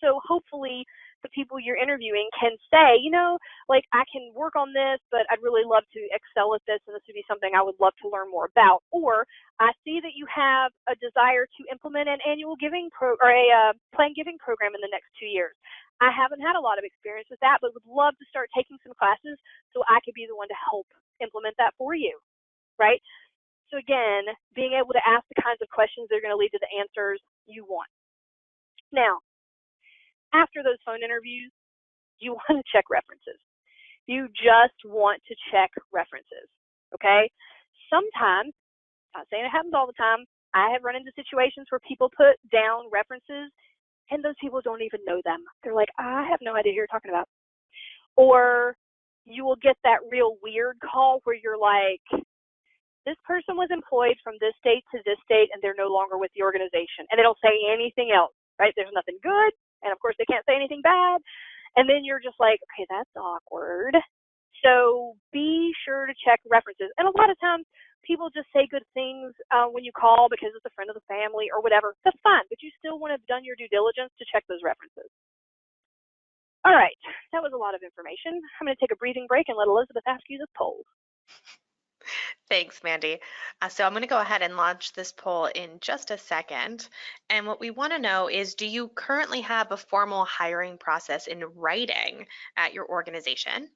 So hopefully the people you're interviewing can say, you know, like, I can work on this, but I'd really love to excel at this, and this would be something I would love to learn more about. Or I see that you have a desire to implement an annual giving or a planned giving program in the next 2 years. I haven't had a lot of experience with that, but would love to start taking some classes so I could be the one to help implement that for you, right? So again, being able to ask the kinds of questions that are going to lead to the answers you want. Now, after those phone interviews, you want to check references. You just want to check references, okay? Sometimes, not saying it happens all the time, I have run into situations where people put down references and those people don't even know them. They're like, I have no idea who you're talking about. Or you will get that real weird call where you're like, this person was employed from this date to this date and they're no longer with the organization. And they don't say anything else, right? There's nothing good. And of course, they can't say anything bad. And then you're just like, okay, that's awkward. So be sure to check references. And a lot of times, people just say good things when you call because it's a friend of the family or whatever. That's fine, but you still want to have done your due diligence to check those references. All right, that was a lot of information. I'm going to take a breathing break and let Elizabeth ask you this poll. Thanks, Mandy. So I'm going to go ahead and launch this poll in just a second. And what we want to know is, do you currently have a formal hiring process in writing at your organization?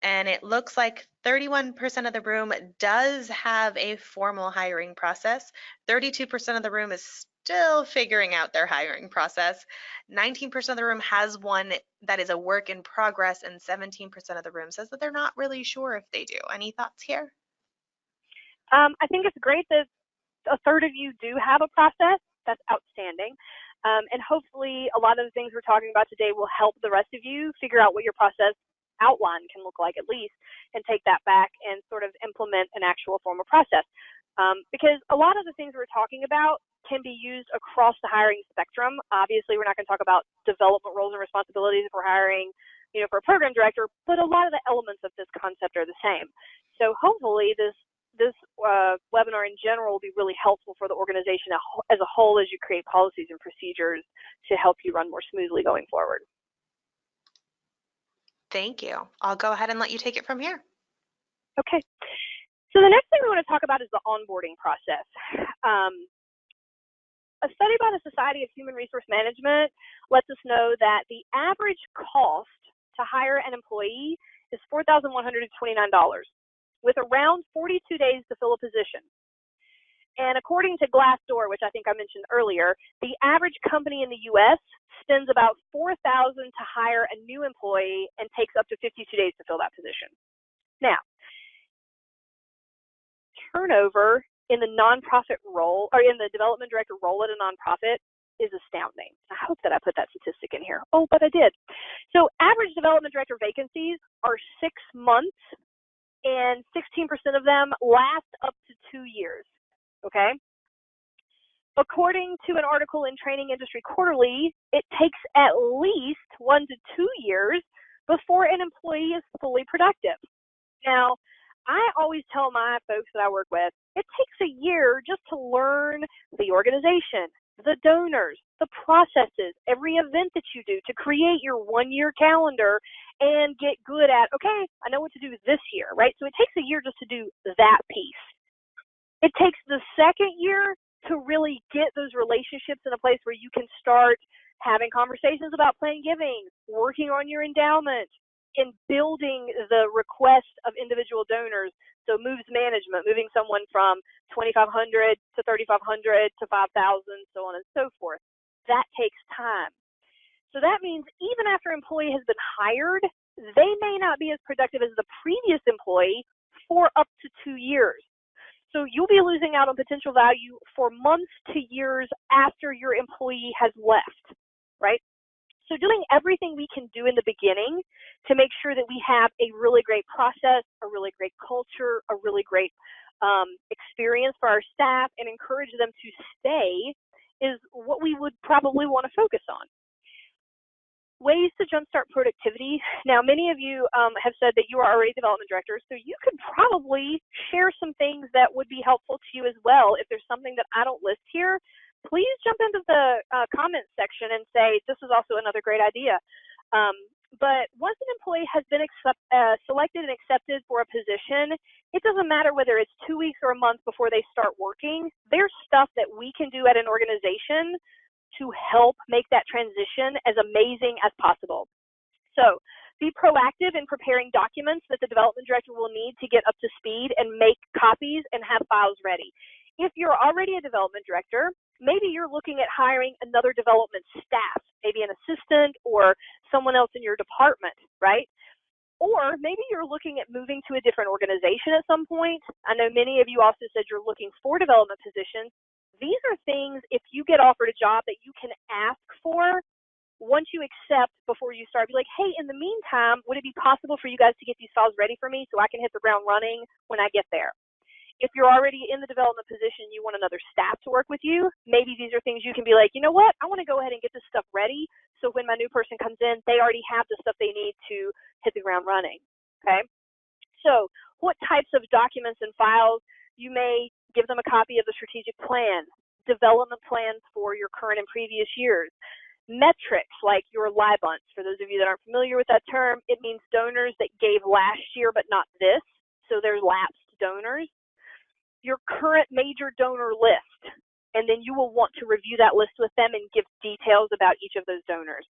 And it looks like 31% of the room does have a formal hiring process. 32% of the room is still figuring out their hiring process. 19% of the room has one that is a work in progress, and 17% of the room says that they're not really sure if they do. Any thoughts here? I think it's great that a third of you do have a process. That's outstanding. And hopefully a lot of the things we're talking about today will help the rest of you figure out what your process outline can look like, at least, and take that back and sort of implement an actual formal process. Because a lot of the things we're talking about can be used across the hiring spectrum. Obviously, we're not going to talk about development roles and responsibilities if we're hiring, you know, for a program director, but a lot of the elements of this concept are the same. So hopefully this webinar in general will be really helpful for the organization as a whole as you create policies and procedures to help you run more smoothly going forward. Thank you. I'll go ahead and let you take it from here. Okay. So the next thing we want to talk about is the onboarding process. A study by the Society of Human Resource Management lets us know that the average cost to hire an employee is $4,129, with around 42 days to fill a position. And according to Glassdoor, which I think I mentioned earlier, the average company in the U.S. spends about $4,000 to hire a new employee and takes up to 52 days to fill that position. Now, turnover in the nonprofit role, or in the development director role at a nonprofit, is astounding. I hope that I put that statistic in here. Oh, but I did. So average development director vacancies are 6 months, and 16% of them last up to 2 years, okay? According to an article in Training Industry Quarterly, it takes at least 1 to 2 years before an employee is fully productive. Now, I always tell my folks that I work with, it takes a year just to learn the organization, the donors, the processes, every event that you do, to create your 1-year calendar and get good at, okay, I know what to do this year, right? So it takes a year just to do that piece. It takes the second year to really get those relationships in a place where you can start having conversations about planned giving, working on your endowment, and building the request of individual donors. So moves management, moving someone from 2,500 to 3,500 to 5,000, so on and so forth. That takes time. So that means even after an employee has been hired, they may not be as productive as the previous employee for up to 2 years. So you'll be losing out on potential value for months to years after your employee has left, right? So doing everything we can do in the beginning to make sure that we have a really great process, a really great culture, a really great experience for our staff, and encourage them to stay is what we would probably want to focus on. Ways to jumpstart productivity. Now, many of you have said that you are already development directors, so you could probably share some things that would be helpful to you as well. If there's something that I don't list here please jump into the comments section and say, this is also another great idea. But once an employee has been selected and accepted for a position, it doesn't matter whether it's 2 weeks or a month before they start working. There's stuff that we can do at an organization to help make that transition as amazing as possible. So be proactive in preparing documents that the development director will need to get up to speed and make copies and have files ready. If you're already a development director, maybe you're looking at hiring another development staff, maybe an assistant or someone else in your department, right? Or maybe you're looking at moving to a different organization at some point. I know many of you also said you're looking for development positions. These are things, if you get offered a job, that you can ask for once you accept before you start. Be like, hey, in the meantime, would it be possible for you guys to get these files ready for me so I can hit the ground running when I get there? If you're already in the development position, you want another staff to work with you, maybe these are things you can be like, you know what, I want to go ahead and get this stuff ready so when my new person comes in, they already have the stuff they need to hit the ground running, okay? So what types of documents and files? You may give them a copy of the strategic plan, development plans for your current and previous years, metrics like your LIBUNts. For those of you that aren't familiar with that term, it means donors that gave last year but not this, so they're lapsed donors. Your current major donor list, and then you will want to review that list with them and give details about each of those donors.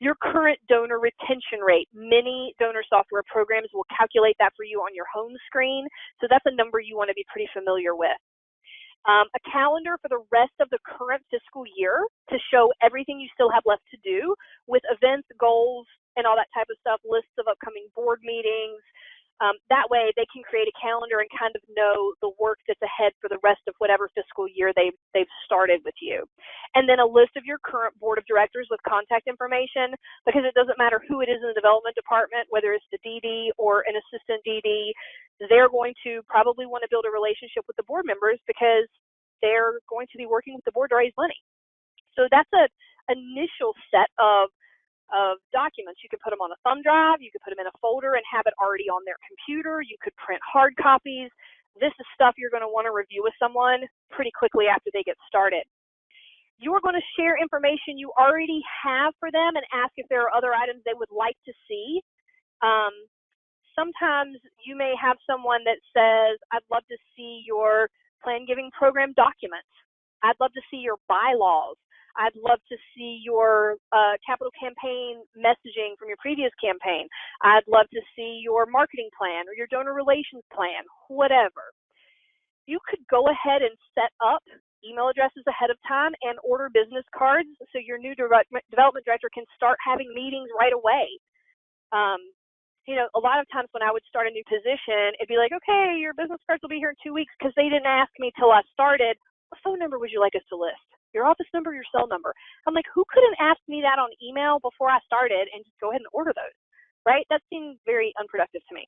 Your current donor retention rate. Many donor software programs will calculate that for you on your home screen, so that's a number you want to be pretty familiar with. A calendar for the rest of the current fiscal year to show everything you still have left to do with events, goals, and all that type of stuff, lists of upcoming board meetings. That way they can create a calendar and kind of know the work that's ahead for the rest of whatever fiscal year they've started with you. And then a list of your current board of directors with contact information, because it doesn't matter who it is in the development department, whether it's the DD or an assistant DD, they're going to probably want to build a relationship with the board members because they're going to be working with the board to raise money. So that's an initial set of documents. You could put them on a thumb drive, you could put them in a folder and have it already on their computer, you could print hard copies. This is stuff you're going to want to review with someone pretty quickly after they get started. You are going to share information you already have for them and ask if there are other items they would like to see. Sometimes you may have someone that says, I'd love to see your plan giving program documents. I'd love to see your bylaws. I'd love to see your capital campaign messaging from your previous campaign. I'd love to see your marketing plan or your donor relations plan, whatever. You could go ahead and set up email addresses ahead of time and order business cards so your new development director can start having meetings right away. You know, a lot of times when I would start a new position, it'd be like, okay, your business cards will be here in 2 weeks because they didn't ask me till I started, what phone number would you like us to list? Your office number, your cell number. I'm like, who couldn't ask me that on email before I started and just go ahead and order those, right? That seemed very unproductive to me.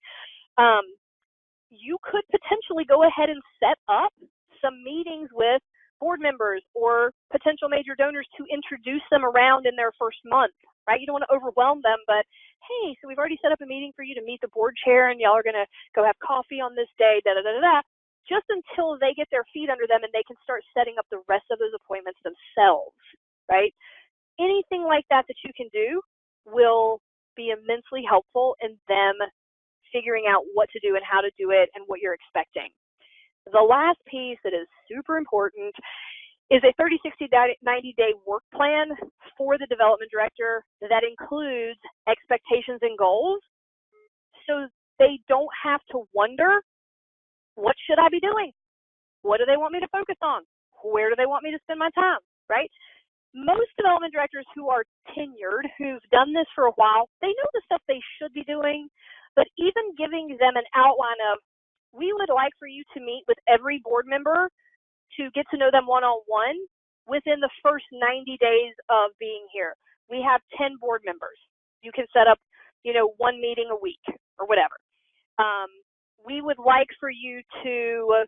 You could potentially go ahead and set up some meetings with board members or potential major donors to introduce them around in their first month, right? You don't want to overwhelm them, but hey, so we've already set up a meeting for you to meet the board chair and y'all are going to go have coffee on this day, da-da-da-da-da. Just until they get their feet under them and they can start setting up the rest of those appointments themselves, right? Anything like that that you can do will be immensely helpful in them figuring out what to do and how to do it and what you're expecting. The last piece that is super important is a 30, 60, 90-day work plan for the development director that includes expectations and goals so they don't have to wonder, what should I be doing? What do they want me to focus on? Where do they want me to spend my time, right? Most development directors who are tenured, who've done this for a while, they know the stuff they should be doing, but even giving them an outline of, we would like for you to meet with every board member to get to know them one-on-one within the first 90 days of being here. We have 10 board members. You can set up, you know, one meeting a week or whatever. We would like for you to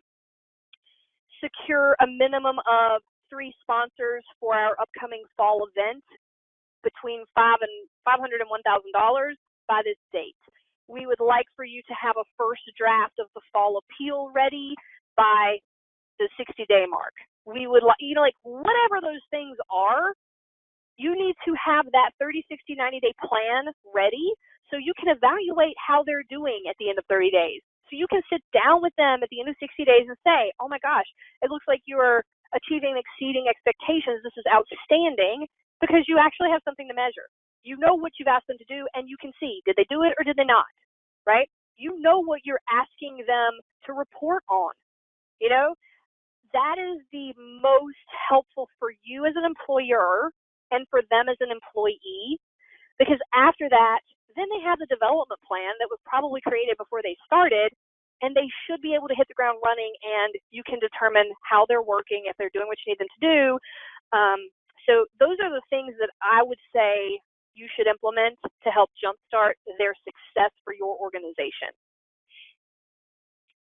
secure a minimum of 3 sponsors for our upcoming fall event between $500 and $1,000 by this date. We would like for you to have a first draft of the fall appeal ready by the 60-day mark. we would like, like whatever those things are, you need to have that 30, 60, 90-day plan ready so you can evaluate how they're doing at the end of 30 days. So you can sit down with them at the end of 60 days and say, oh my gosh, it looks like you're achieving, exceeding expectations. This is outstanding, because you actually have something to measure. You know what you've asked them to do, and you can see, did they do it or did they not, right? You know what you're asking them to report on. That is the most helpful for you as an employer and for them as an employee, because after that, then they have the development plan that was probably created before they started, and they should be able to hit the ground running, and you can determine how they're working, if they're doing what you need them to do. So those are the things that I would say you should implement to help jumpstart their success for your organization.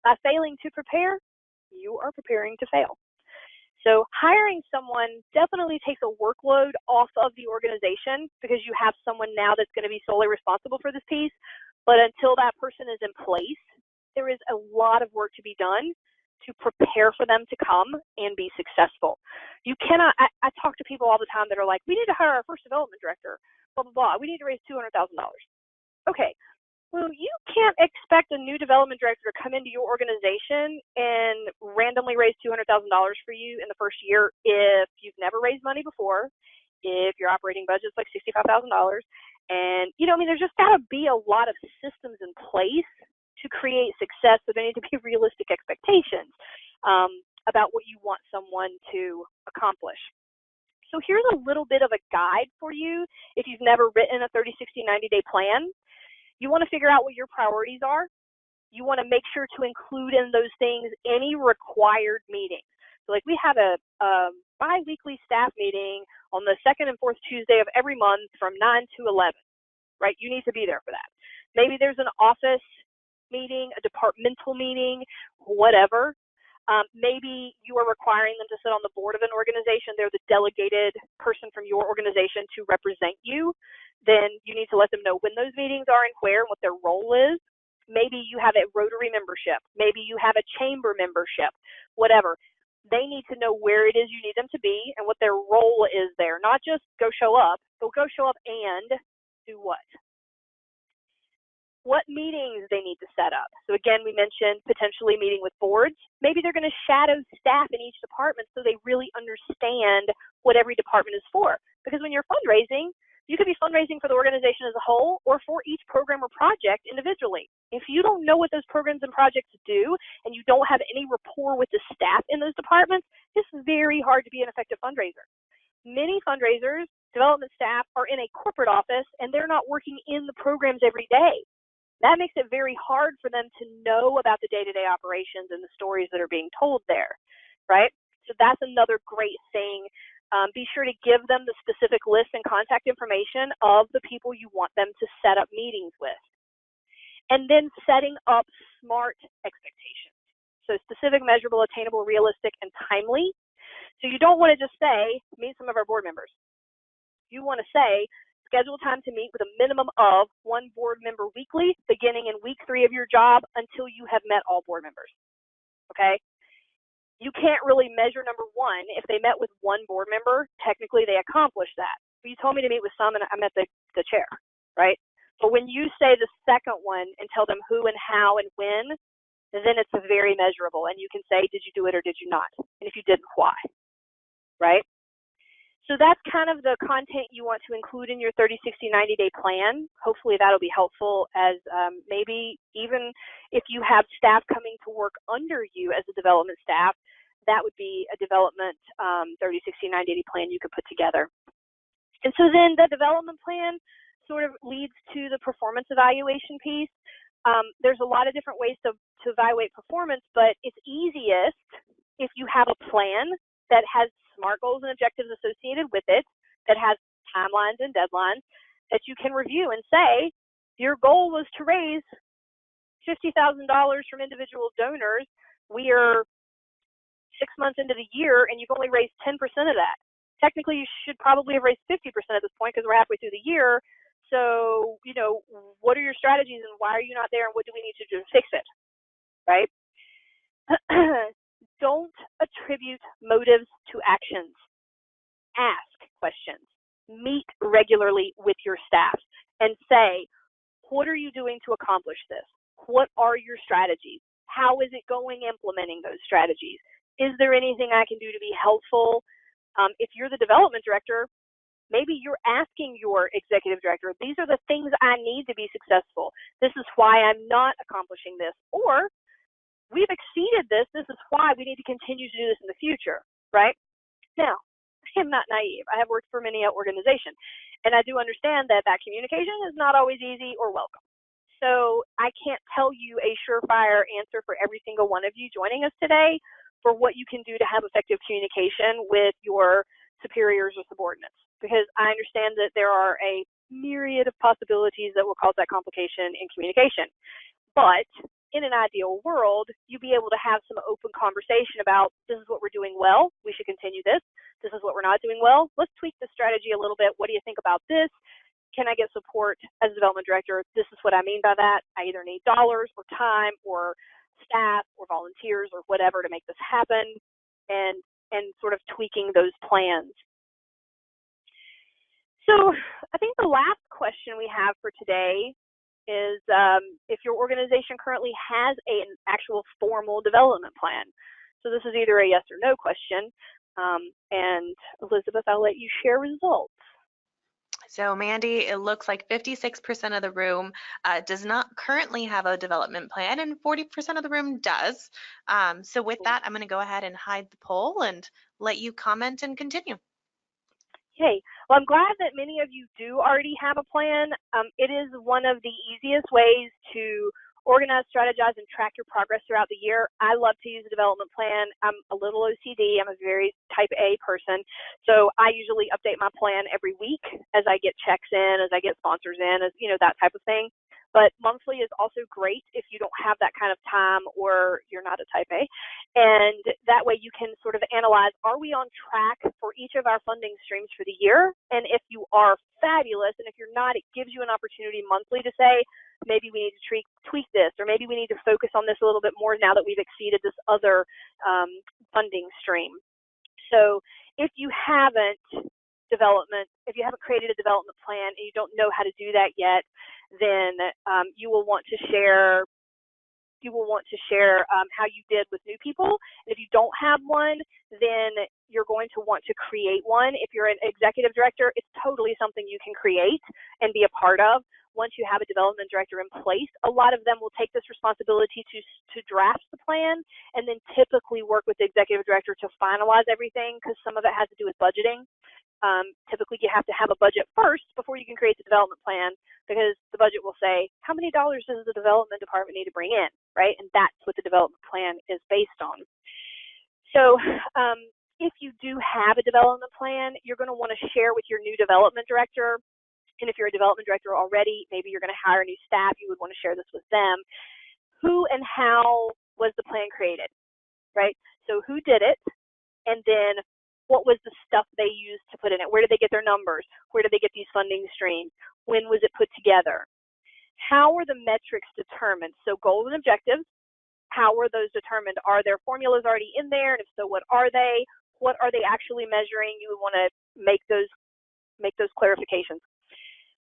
By failing to prepare, you are preparing to fail. So hiring someone definitely takes a workload off of the organization, because you have someone now that's going to be solely responsible for this piece. But until that person is in place, there is a lot of work to be done to prepare for them to come and be successful. You cannot, I talk to people all the time that are like, we need to hire our first development director, blah, blah, blah. We need to raise $200,000. Okay. Well, you can't expect a new development director to come into your organization and randomly raise $200,000 for you in the first year if you've never raised money before, if your operating budget's like $65,000. And, there's just got to be a lot of systems in place to create success, so there need to be realistic expectations about what you want someone to accomplish. So here's a little bit of a guide for you if you've never written a 30, 60, 90-day plan. You want to figure out what your priorities are. You want to make sure to include in those things any required meetings. So like we have a bi-weekly staff meeting on the second and fourth Tuesday of every month from 9 to 11, right? You need to be there for that. Maybe there's an office meeting, a departmental meeting, whatever. Maybe you are requiring them to sit on the board of an organization. They're the delegated person from your organization to represent you. Then you need to let them know when those meetings are and where and what their role is. Maybe you have a Rotary membership. Maybe you have a chamber membership, whatever. They need to know where it is you need them to be and what their role is there. Not just go show up, but go show up and do what? What meetings they need to set up. So again, we mentioned potentially meeting with boards. Maybe they're going to shadow staff in each department so they really understand what every department is for. Because when you're fundraising, you could be fundraising for the organization as a whole or for each program or project individually. If you don't know what those programs and projects do and you don't have any rapport with the staff in those departments, it's very hard to be an effective fundraiser. Many fundraisers, development staff, are in a corporate office and they're not working in the programs every day. That makes it very hard for them to know about the day-to-day operations and the stories that are being told there, right? So that's another great thing. Be sure to give them the specific list and contact information of the people you want them to set up meetings with. And then setting up SMART expectations. So specific, measurable, attainable, realistic, and timely. So you don't want to just say, meet some of our board members. You want to say, schedule time to meet with a minimum of one board member weekly, beginning in week 3 of your job until you have met all board members. Okay? You can't really measure number 1. If they met with one board member, technically they accomplished that. But you told me to meet with some and I met the chair, right? But when you say the second one and tell them who and how and when, then it's very measurable. And you can say, did you do it or did you not? And if you didn't, why? Right? So that's kind of the content you want to include in your 30, 60, 90-day plan. Hopefully that'll be helpful as maybe even if you have staff coming to work under you as a development staff, that would be a development 30, 60, 90-day plan you could put together. And so then the development plan sort of leads to the performance evaluation piece. There's a lot of different ways to evaluate performance, but it's easiest if you have a plan that has SMART goals and objectives associated with it, that has timelines and deadlines that you can review and say, your goal was to raise $50,000 from individual donors. We are 6 months into the year and you've only raised 10% of that. Technically, you should probably have raised 50% at this point because we're halfway through the year. So, what are your strategies and why are you not there and what do we need to do to fix it, right? don't attribute motives to actions. Ask questions. Meet regularly with your staff and say, what are you doing to accomplish this? What are your strategies? How is it going implementing those strategies? Is there anything I can do to be helpful? If you're the development director, maybe you're asking your executive director, these are the things I need to be successful. This is why I'm not accomplishing this. Or we've exceeded this. This is why we need to continue to do this in the future, right? Now, I am not naive. I have worked for many organizations, and I do understand that communication is not always easy or welcome. So I can't tell you a surefire answer for every single one of you joining us today for what you can do to have effective communication with your superiors or subordinates, because I understand that there are a myriad of possibilities that will cause that complication in communication. But in an ideal world, you'd be able to have some open conversation about, this is what we're doing well, we should continue this. This is what we're not doing well, let's tweak the strategy a little bit. What do you think about this? Can I get support as a development director? This is what I mean by that. I either need dollars or time or staff or volunteers or whatever to make this happen, and sort of tweaking those plans. So I think the last question we have for today is if your organization currently has an actual formal development plan. So this is either a yes or no question. And Elizabeth, I'll let you share results. So Mandy, it looks like 56% of the room does not currently have a development plan, and 40% of the room does. So with that, I'm going to go ahead and hide the poll and let you comment and continue. Okay, well, I'm glad that many of you do already have a plan. It is one of the easiest ways to organize, strategize, and track your progress throughout the year. I love to use a development plan. I'm a little OCD. I'm a very type A person. So I usually update my plan every week as I get checks in, as I get sponsors in, as that type of thing. But monthly is also great if you don't have that kind of time or you're not a type A. And that way you can sort of analyze, are we on track for each of our funding streams for the year? And if you are, fabulous. And if you're not, it gives you an opportunity monthly to say, maybe we need to tweak this, or maybe we need to focus on this a little bit more now that we've exceeded this other funding stream. So if you haven't created a development plan and you don't know how to do that yet, then you will want to share how you did with new people. And if you don't have one, then you're going to want to create one. If you're an executive director, it's totally something you can create and be a part of. Once you have a development director in place, a lot of them will take this responsibility to draft the plan and then typically work with the executive director to finalize everything, because some of it has to do with budgeting. Typically, you have to have a budget first before you can create the development plan, because the budget will say, how many dollars does the development department need to bring in, right? And that's what the development plan is based on. So if you do have a development plan, you're going to want to share with your new development director. And if you're a development director already, maybe you're going to hire new staff, you would want to share this with them. Who and how was the plan created, right? So who did it? And then what was the stuff they used to put in it? Where did they get their numbers? Where did they get these funding streams? When was it put together? How were the metrics determined? So goals and objectives, how were those determined? Are there formulas already in there? And if so, what are they? What are they actually measuring? You would want to make those clarifications.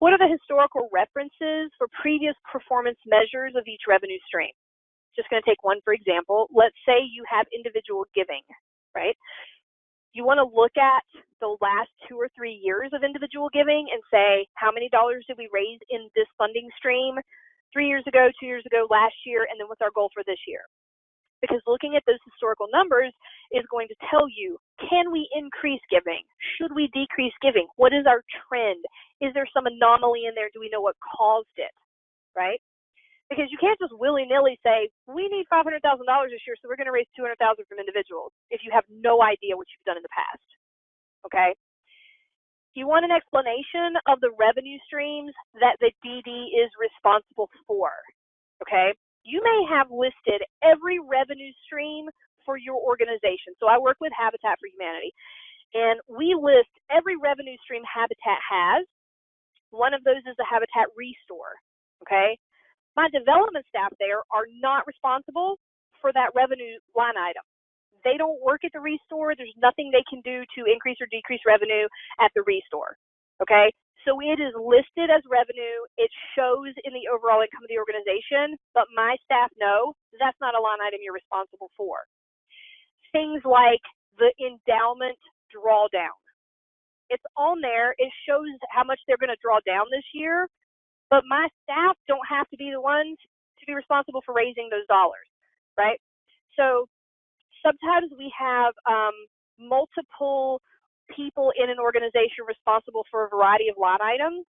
What are the historical references for previous performance measures of each revenue stream? Just going to take one for example. Let's say you have individual giving, right? You want to look at the last 2 or 3 years of individual giving and say, how many dollars did we raise in this funding stream 3 years ago, 2 years ago, last year, and then what's our goal for this year? Because looking at those historical numbers is going to tell you, can we increase giving? Should we decrease giving? What is our trend? Is there some anomaly in there? Do we know what caused it, right? Because you can't just willy-nilly say, we need $500,000 this year, so we're going to raise $200,000 from individuals if you have no idea what you've done in the past, okay? You want an explanation of the revenue streams that the DD is responsible for, okay? You may have listed every revenue stream for your organization. So I work with Habitat for Humanity, and we list every revenue stream Habitat has. One of those is the Habitat Restore, okay? My development staff there are not responsible for that revenue line item. They don't work at the restore. There's nothing they can do to increase or decrease revenue at the restore, okay? So it is listed as revenue. It shows in the overall income of the organization, but my staff know that's not a line item you're responsible for. Things like the endowment drawdown. It's on there. It shows how much they're going to draw down this year, but my staff don't have to be the ones to be responsible for raising those dollars, right? So sometimes we have multiple people in an organization responsible for a variety of line items.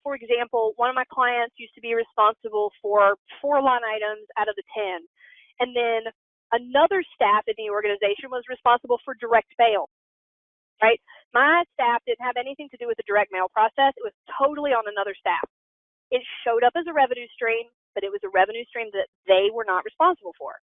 For example, one of my clients used to be responsible for 4 line items out of the 10. And then another staff in the organization was responsible for direct mail, right? My staff didn't have anything to do with the direct mail process. It was totally on another staff. It showed up as a revenue stream, but it was a revenue stream that they were not responsible for.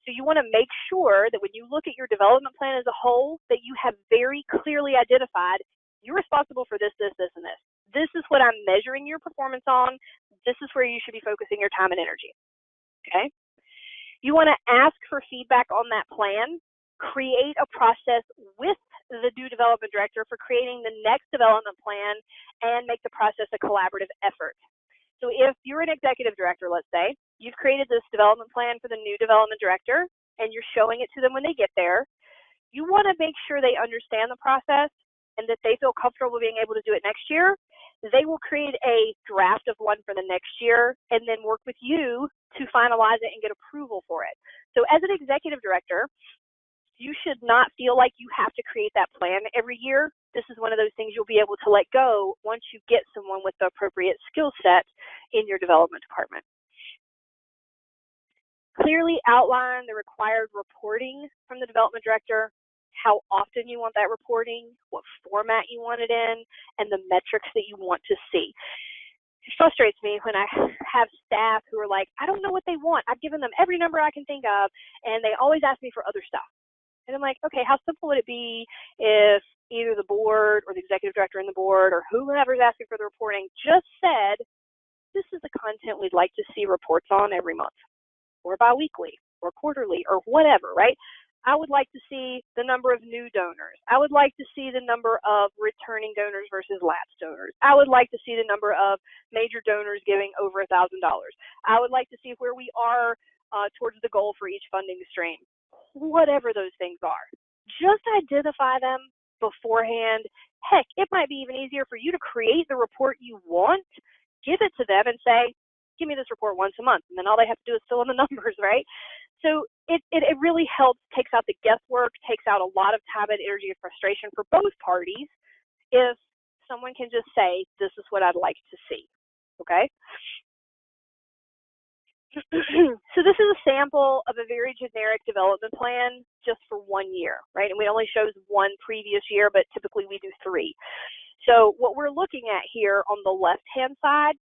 So you want to make sure that when you look at your development plan as a whole, that you have very clearly identified you're responsible for this, this, this, and this. This is what I'm measuring your performance on. This is where you should be focusing your time and energy, okay? You want to ask for feedback on that plan, create a process with the new development director for creating the next development plan, and make the process a collaborative effort. So if you're an executive director, let's say, you've created this development plan for the new development director, and you're showing it to them when they get there, you want to make sure they understand the process and that they feel comfortable being able to do it next year. They will create a draft of one for the next year and then work with you to finalize it and get approval for it. So as an executive director, you should not feel like you have to create that plan every year. This is one of those things you'll be able to let go once you get someone with the appropriate skill set in your development department. Clearly outline the required reporting from the development director, how often you want that reporting, what format you want it in, and the metrics that you want to see. It frustrates me when I have staff who are like, I don't know what they want. I've given them every number I can think of, and they always ask me for other stuff. And I'm like, okay, how simple would it be if either the board or the executive director in the board or whoever's asking for the reporting just said, this is the content we'd like to see reports on every month or biweekly or quarterly or whatever, right? I would like to see the number of new donors. I would like to see the number of returning donors versus lapsed donors. I would like to see the number of major donors giving over $1,000. I would like to see where we are towards the goal for each funding stream. Whatever those things are, just identify them beforehand. Heck, it might be even easier for you to create the report you want, give it to them and say, give me this report once a month, and then all they have to do is fill in the numbers, right? So it really helps, takes out the guesswork, takes out a lot of time and energy and frustration for both parties if someone can just say, this is what I'd like to see, okay? So this is a sample of a very generic development plan just for 1 year, right? And we only shows one previous year, but typically we do 3. So what we're looking at here on the left-hand side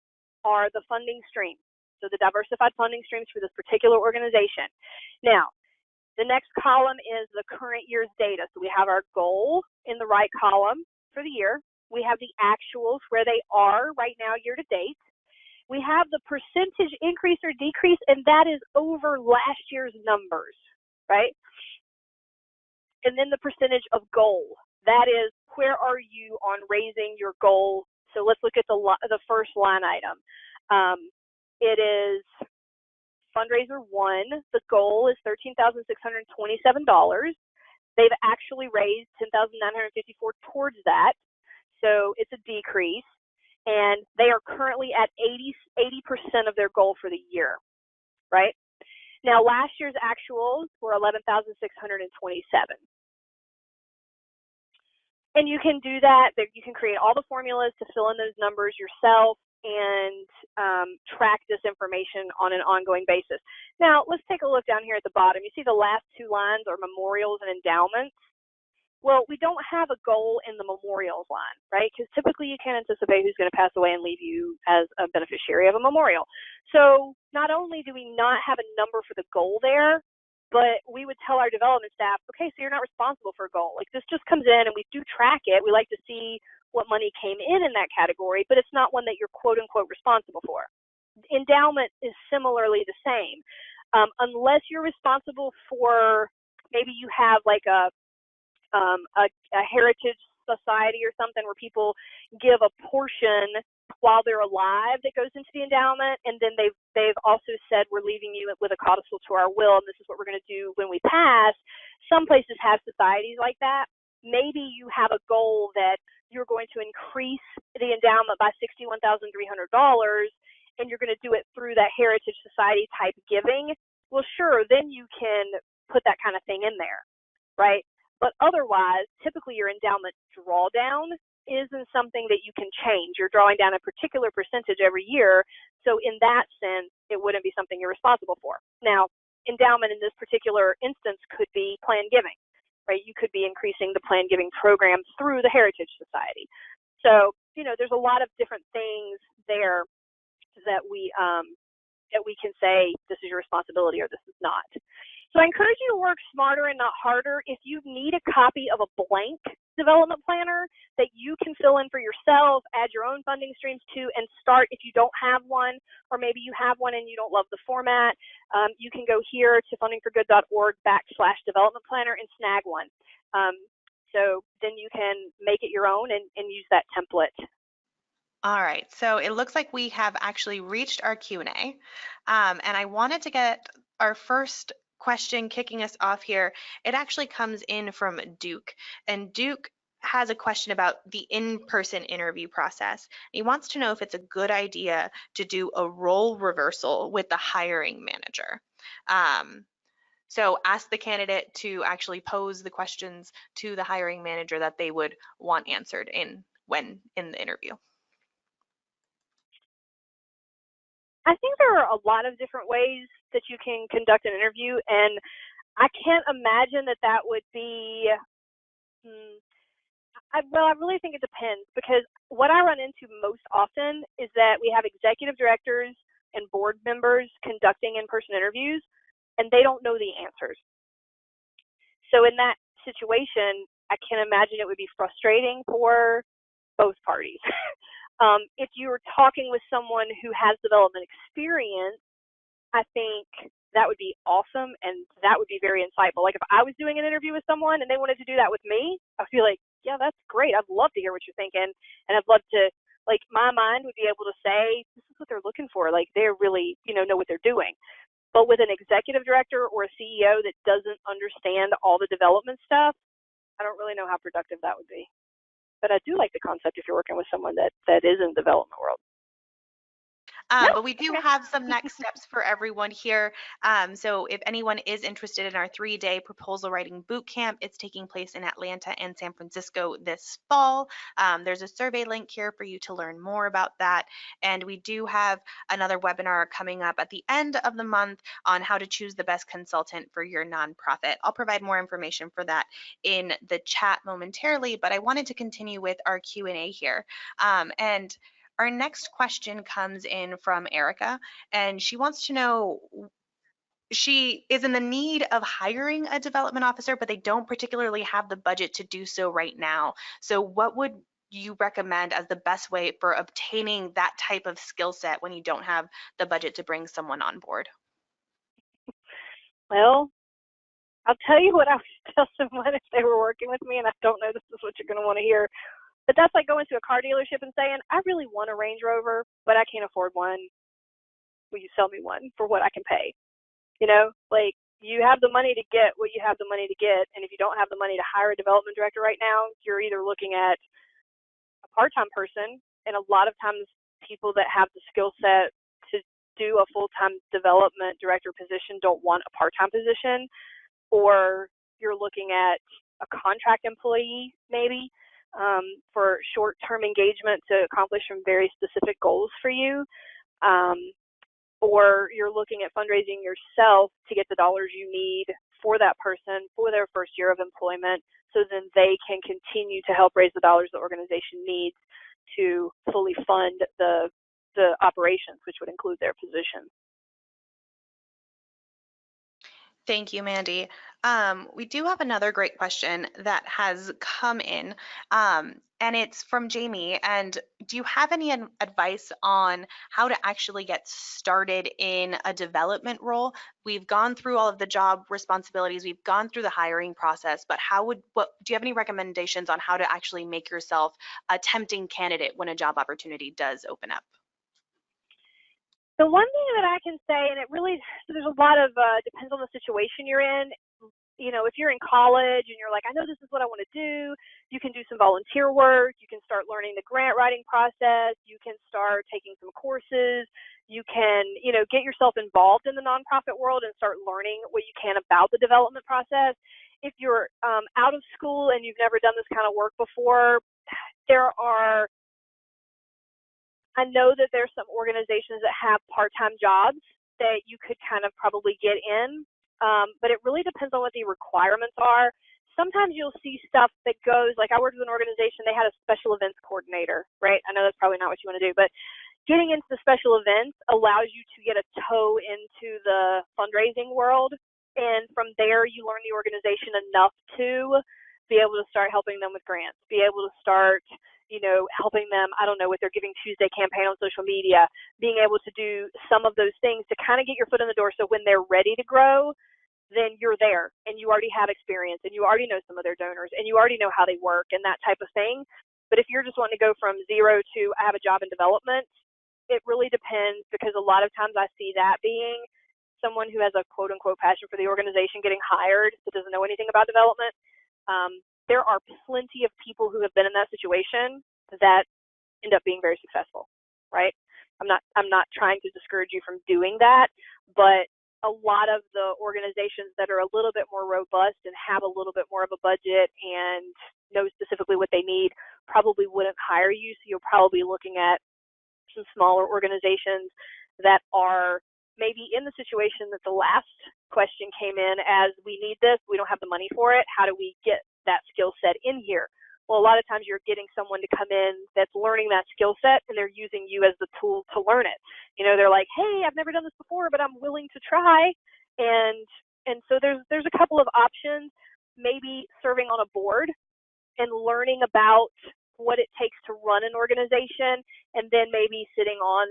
are the funding streams. So the diversified funding streams for this particular organization. Now, the next column is the current year's data. So we have our goal in the right column for the year. We have the actuals where they are right now year to date. We have the percentage increase or decrease, and that is over last year's numbers, right? And then the percentage of goal. That is, where are you on raising your goal? So let's look at the first line item. It is fundraiser 1. The goal is $13,627. They've actually raised $10,954 towards that, so it's a decrease. And they are currently at 80% of their goal for the year, right? Now, last year's actuals were $11,627. And you can do that. You can create all the formulas to fill in those numbers yourself and track this information on an ongoing basis. Now, let's take a look down here at the bottom. You see the last 2 lines are memorials and endowments. Well, we don't have a goal in the memorials line, right? Because typically you can't anticipate who's going to pass away and leave you as a beneficiary of a memorial. So not only do we not have a number for the goal there, but we would tell our development staff, okay, so you're not responsible for a goal. Like, this just comes in and we do track it. We like to see what money came in that category, but it's not one that you're quote unquote responsible for. Endowment is similarly the same. Unless you're responsible for maybe you have like a heritage society or something where people give a portion while they're alive that goes into the endowment, and then they've also said we're leaving you with a codicil to our will, and this is what we're going to do when we pass. Some places have societies like that. Maybe you have a goal that you're going to increase the endowment by $61,300, and you're going to do it through that heritage society type giving. Well, sure, then you can put that kind of thing in there, right? But otherwise, typically your endowment drawdown isn't something that you can change. You're drawing down a particular percentage every year. So in that sense, it wouldn't be something you're responsible for. Now, endowment in this particular instance could be plan giving, right? You could be increasing the plan giving program through the Heritage Society. So, there's a lot of different things there that we can say this is your responsibility or this is not. So I encourage you to work smarter and not harder. If you need a copy of a blank development planner that you can fill in for yourself, add your own funding streams to, and start if you don't have one, or maybe you have one and you don't love the format, you can go here to fundingforgood.org/development planner and snag one. So then you can make it your own and use that template. All right, so it looks like we have actually reached our Q&A, and I wanted to get our first question kicking us off here. It actually comes in from Duke, and Duke has a question about the in-person interview process. He wants to know if it's a good idea to do a role reversal with the hiring manager. So ask the candidate to actually pose the questions to the hiring manager that they would want answered in the interview. I think there are a lot of different ways that you can conduct an interview, and I can't imagine that would be, I really think it depends, because what I run into most often is that we have executive directors and board members conducting in-person interviews, and they don't know the answers. So in that situation, I can imagine it would be frustrating for both parties. If you were talking with someone who has development experience, I think that would be awesome, and that would be very insightful. Like if I was doing an interview with someone and they wanted to do that with me, I feel like, yeah, that's great. I'd love to hear what you're thinking, and I'd love to, like, my mind would be able to say, this is what they're looking for. Like they really, know what they're doing. But with an executive director or a CEO that doesn't understand all the development stuff, I don't really know how productive that would be. But I do like the concept if you're working with someone that is in the development world. But we do have some next steps for everyone here. So if anyone is interested in our 3-day proposal writing boot camp, it's taking place in Atlanta and San Francisco this fall. There's a survey link here for you to learn more about that. And we do have another webinar coming up at the end of the month on how to choose the best consultant for your nonprofit. I'll provide more information for that in the chat momentarily, but I wanted to continue with our Q&A here. And our next question comes in from Erica, and she wants to know, she is in the need of hiring a development officer, but they don't particularly have the budget to do so right now. So what would you recommend as the best way for obtaining that type of skill set when you don't have the budget to bring someone on board? Well, I'll tell you what I would tell someone if they were working with me, and I don't know this is what you're going to want to hear. But that's like going to a car dealership and saying, I really want a Range Rover, but I can't afford one. Will you sell me one for what I can pay? Like you have the money to get what you have the money to get. And if you don't have the money to hire a development director right now, you're either looking at a part-time person, and a lot of times people that have the skill set to do a full-time development director position don't want a part-time position, or you're looking at a contract employee maybe. For short-term engagement to accomplish some very specific goals for you, or you're looking at fundraising yourself to get the dollars you need for that person for their first year of employment, so then they can continue to help raise the dollars the organization needs to fully fund the operations, which would include their position. Thank you, Mandy. We do have another great question that has come in, and it's from Jamie. And do you have any advice on how to actually get started in a development role? We've gone through all of the job responsibilities, we've gone through the hiring process, but what do you have any recommendations on how to actually make yourself a tempting candidate when a job opportunity does open up? The one thing that I can say, and it really, so there's a lot of, depends on the situation you're in. You know, if you're in college and you're like, I know this is what I want to do, you can do some volunteer work, you can start learning the grant writing process, you can start taking some courses, you can, you know, get yourself involved in the nonprofit world and start learning what you can about the development process. If you're out of school and you've never done this kind of work before, there are, I know that there's some organizations that have part-time jobs that you could kind of probably get in, but it really depends on what the requirements are. Sometimes you'll see stuff that goes, like I worked with an organization, they had a special events coordinator, right? I know that's probably not what you want to do, but getting into the special events allows you to get a toe into the fundraising world. And from there, you learn the organization enough to be able to start helping them with grants, be able to start, you know, helping them, I don't know, with their Giving Tuesday campaign on social media, being able to do some of those things to kind of get your foot in the door so when they're ready to grow, then you're there and you already have experience and you already know some of their donors and you already know how they work and that type of thing. But if you're just wanting to go from zero to I have a job in development, it really depends, because a lot of times I see that being someone who has a quote unquote passion for the organization getting hired that doesn't know anything about development. There are plenty of people who have been in that situation that end up being very successful, right? I'm not trying to discourage you from doing that, but a lot of the organizations that are a little bit more robust and have a little bit more of a budget and know specifically what they need probably wouldn't hire you. So you're probably looking at some smaller organizations that are maybe in the situation that the last question came in as, we need this, we don't have the money for it, how do we get that skill set in here? Well, a lot of times you're getting someone to come in that's learning that skill set and they're using you as the tool to learn it. You know, they're like, hey, I've never done this before, but I'm willing to try. And so there's a couple of options, maybe serving on a board and learning about what it takes to run an organization, and then maybe sitting on,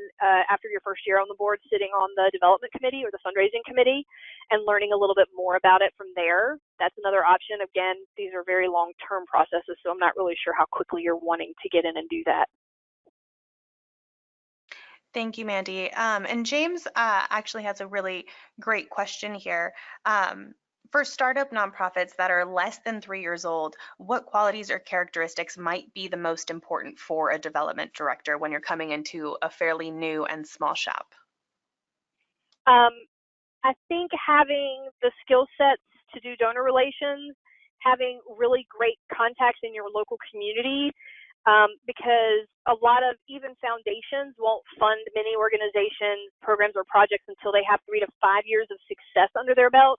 after your first year on the board, sitting on the development committee or the fundraising committee and learning a little bit more about it from there. That's another option. Again, these are very long-term processes, so I'm not really sure how quickly you're wanting to get in and do that. Thank you, Mandy. And James actually has a really great question here. For startup nonprofits that are less than 3 years old, what qualities or characteristics might be the most important for a development director when you're coming into a fairly new and small shop? Um, I think having the skill sets to do donor relations, having really great contacts in your local community, because a lot of even foundations won't fund many organizations, programs, or projects until they have 3 to 5 years of success under their belt.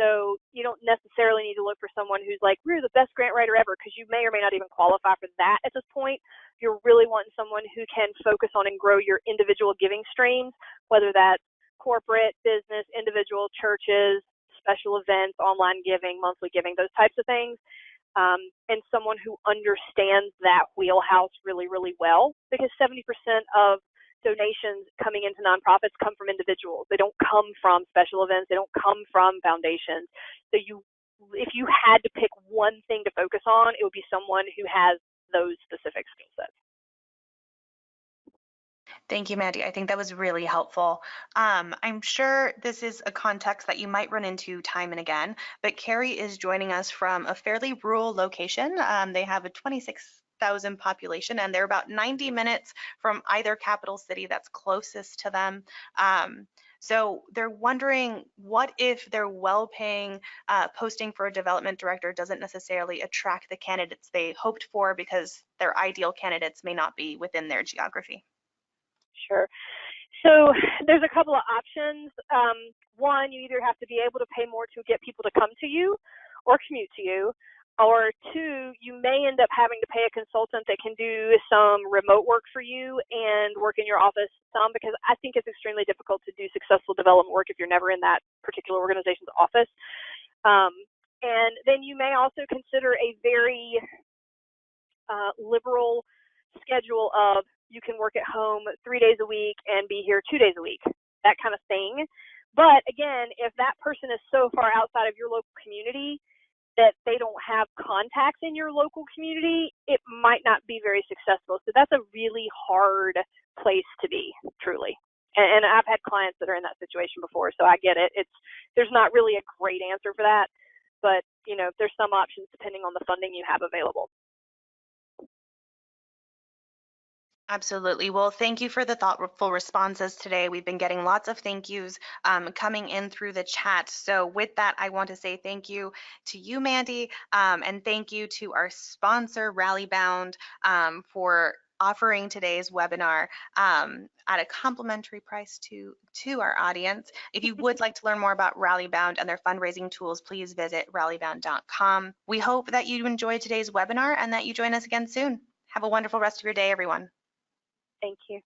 So you don't necessarily need to look for someone who's like, we're the best grant writer ever, because you may or may not even qualify for that at this point. You're really wanting someone who can focus on and grow your individual giving streams, whether that's corporate, business, individual, churches, special events, online giving, monthly giving, those types of things. And someone who understands that wheelhouse really, really well, because 70% of donations coming into nonprofits come from individuals. They don't come from special events. They don't come from foundations. So if you had to pick one thing to focus on, it would be someone who has those specific skill sets. Thank you, Mandy. I think that was really helpful. I'm sure this is a context that you might run into time and again, but Carrie is joining us from a fairly rural location. They have a 26,000 population and they're about 90 minutes from either capital city that's closest to them. So they're wondering, what if their well-paying posting for a development director doesn't necessarily attract the candidates they hoped for because their ideal candidates may not be within their geography? Sure. So there's a couple of options. One, you either have to be able to pay more to get people to come to you or commute to you, Or two, you may end up having to pay a consultant that can do some remote work for you and work in your office some, because I think it's extremely difficult to do successful development work if you're never in that particular organization's office. And then you may also consider a very liberal schedule of you can work at home 3 days a week and be here 2 days a week, that kind of thing. But again, if that person is so far outside of your local community that they don't have contacts in your local community, it might not be very successful. So that's a really hard place to be, truly. And I've had clients that are in that situation before, so I get it. There's not really a great answer for that, but there's some options depending on the funding you have available. Absolutely. Well, thank you for the thoughtful responses today. We've been getting lots of thank yous coming in through the chat. So with that, I want to say thank you to you, Mandy, and thank you to our sponsor, Rallybound, for offering today's webinar at a complimentary price to our audience. If you would like to learn more about Rallybound and their fundraising tools, please visit rallybound.com. We hope that you enjoyed today's webinar and that you join us again soon. Have a wonderful rest of your day, everyone. Thank you.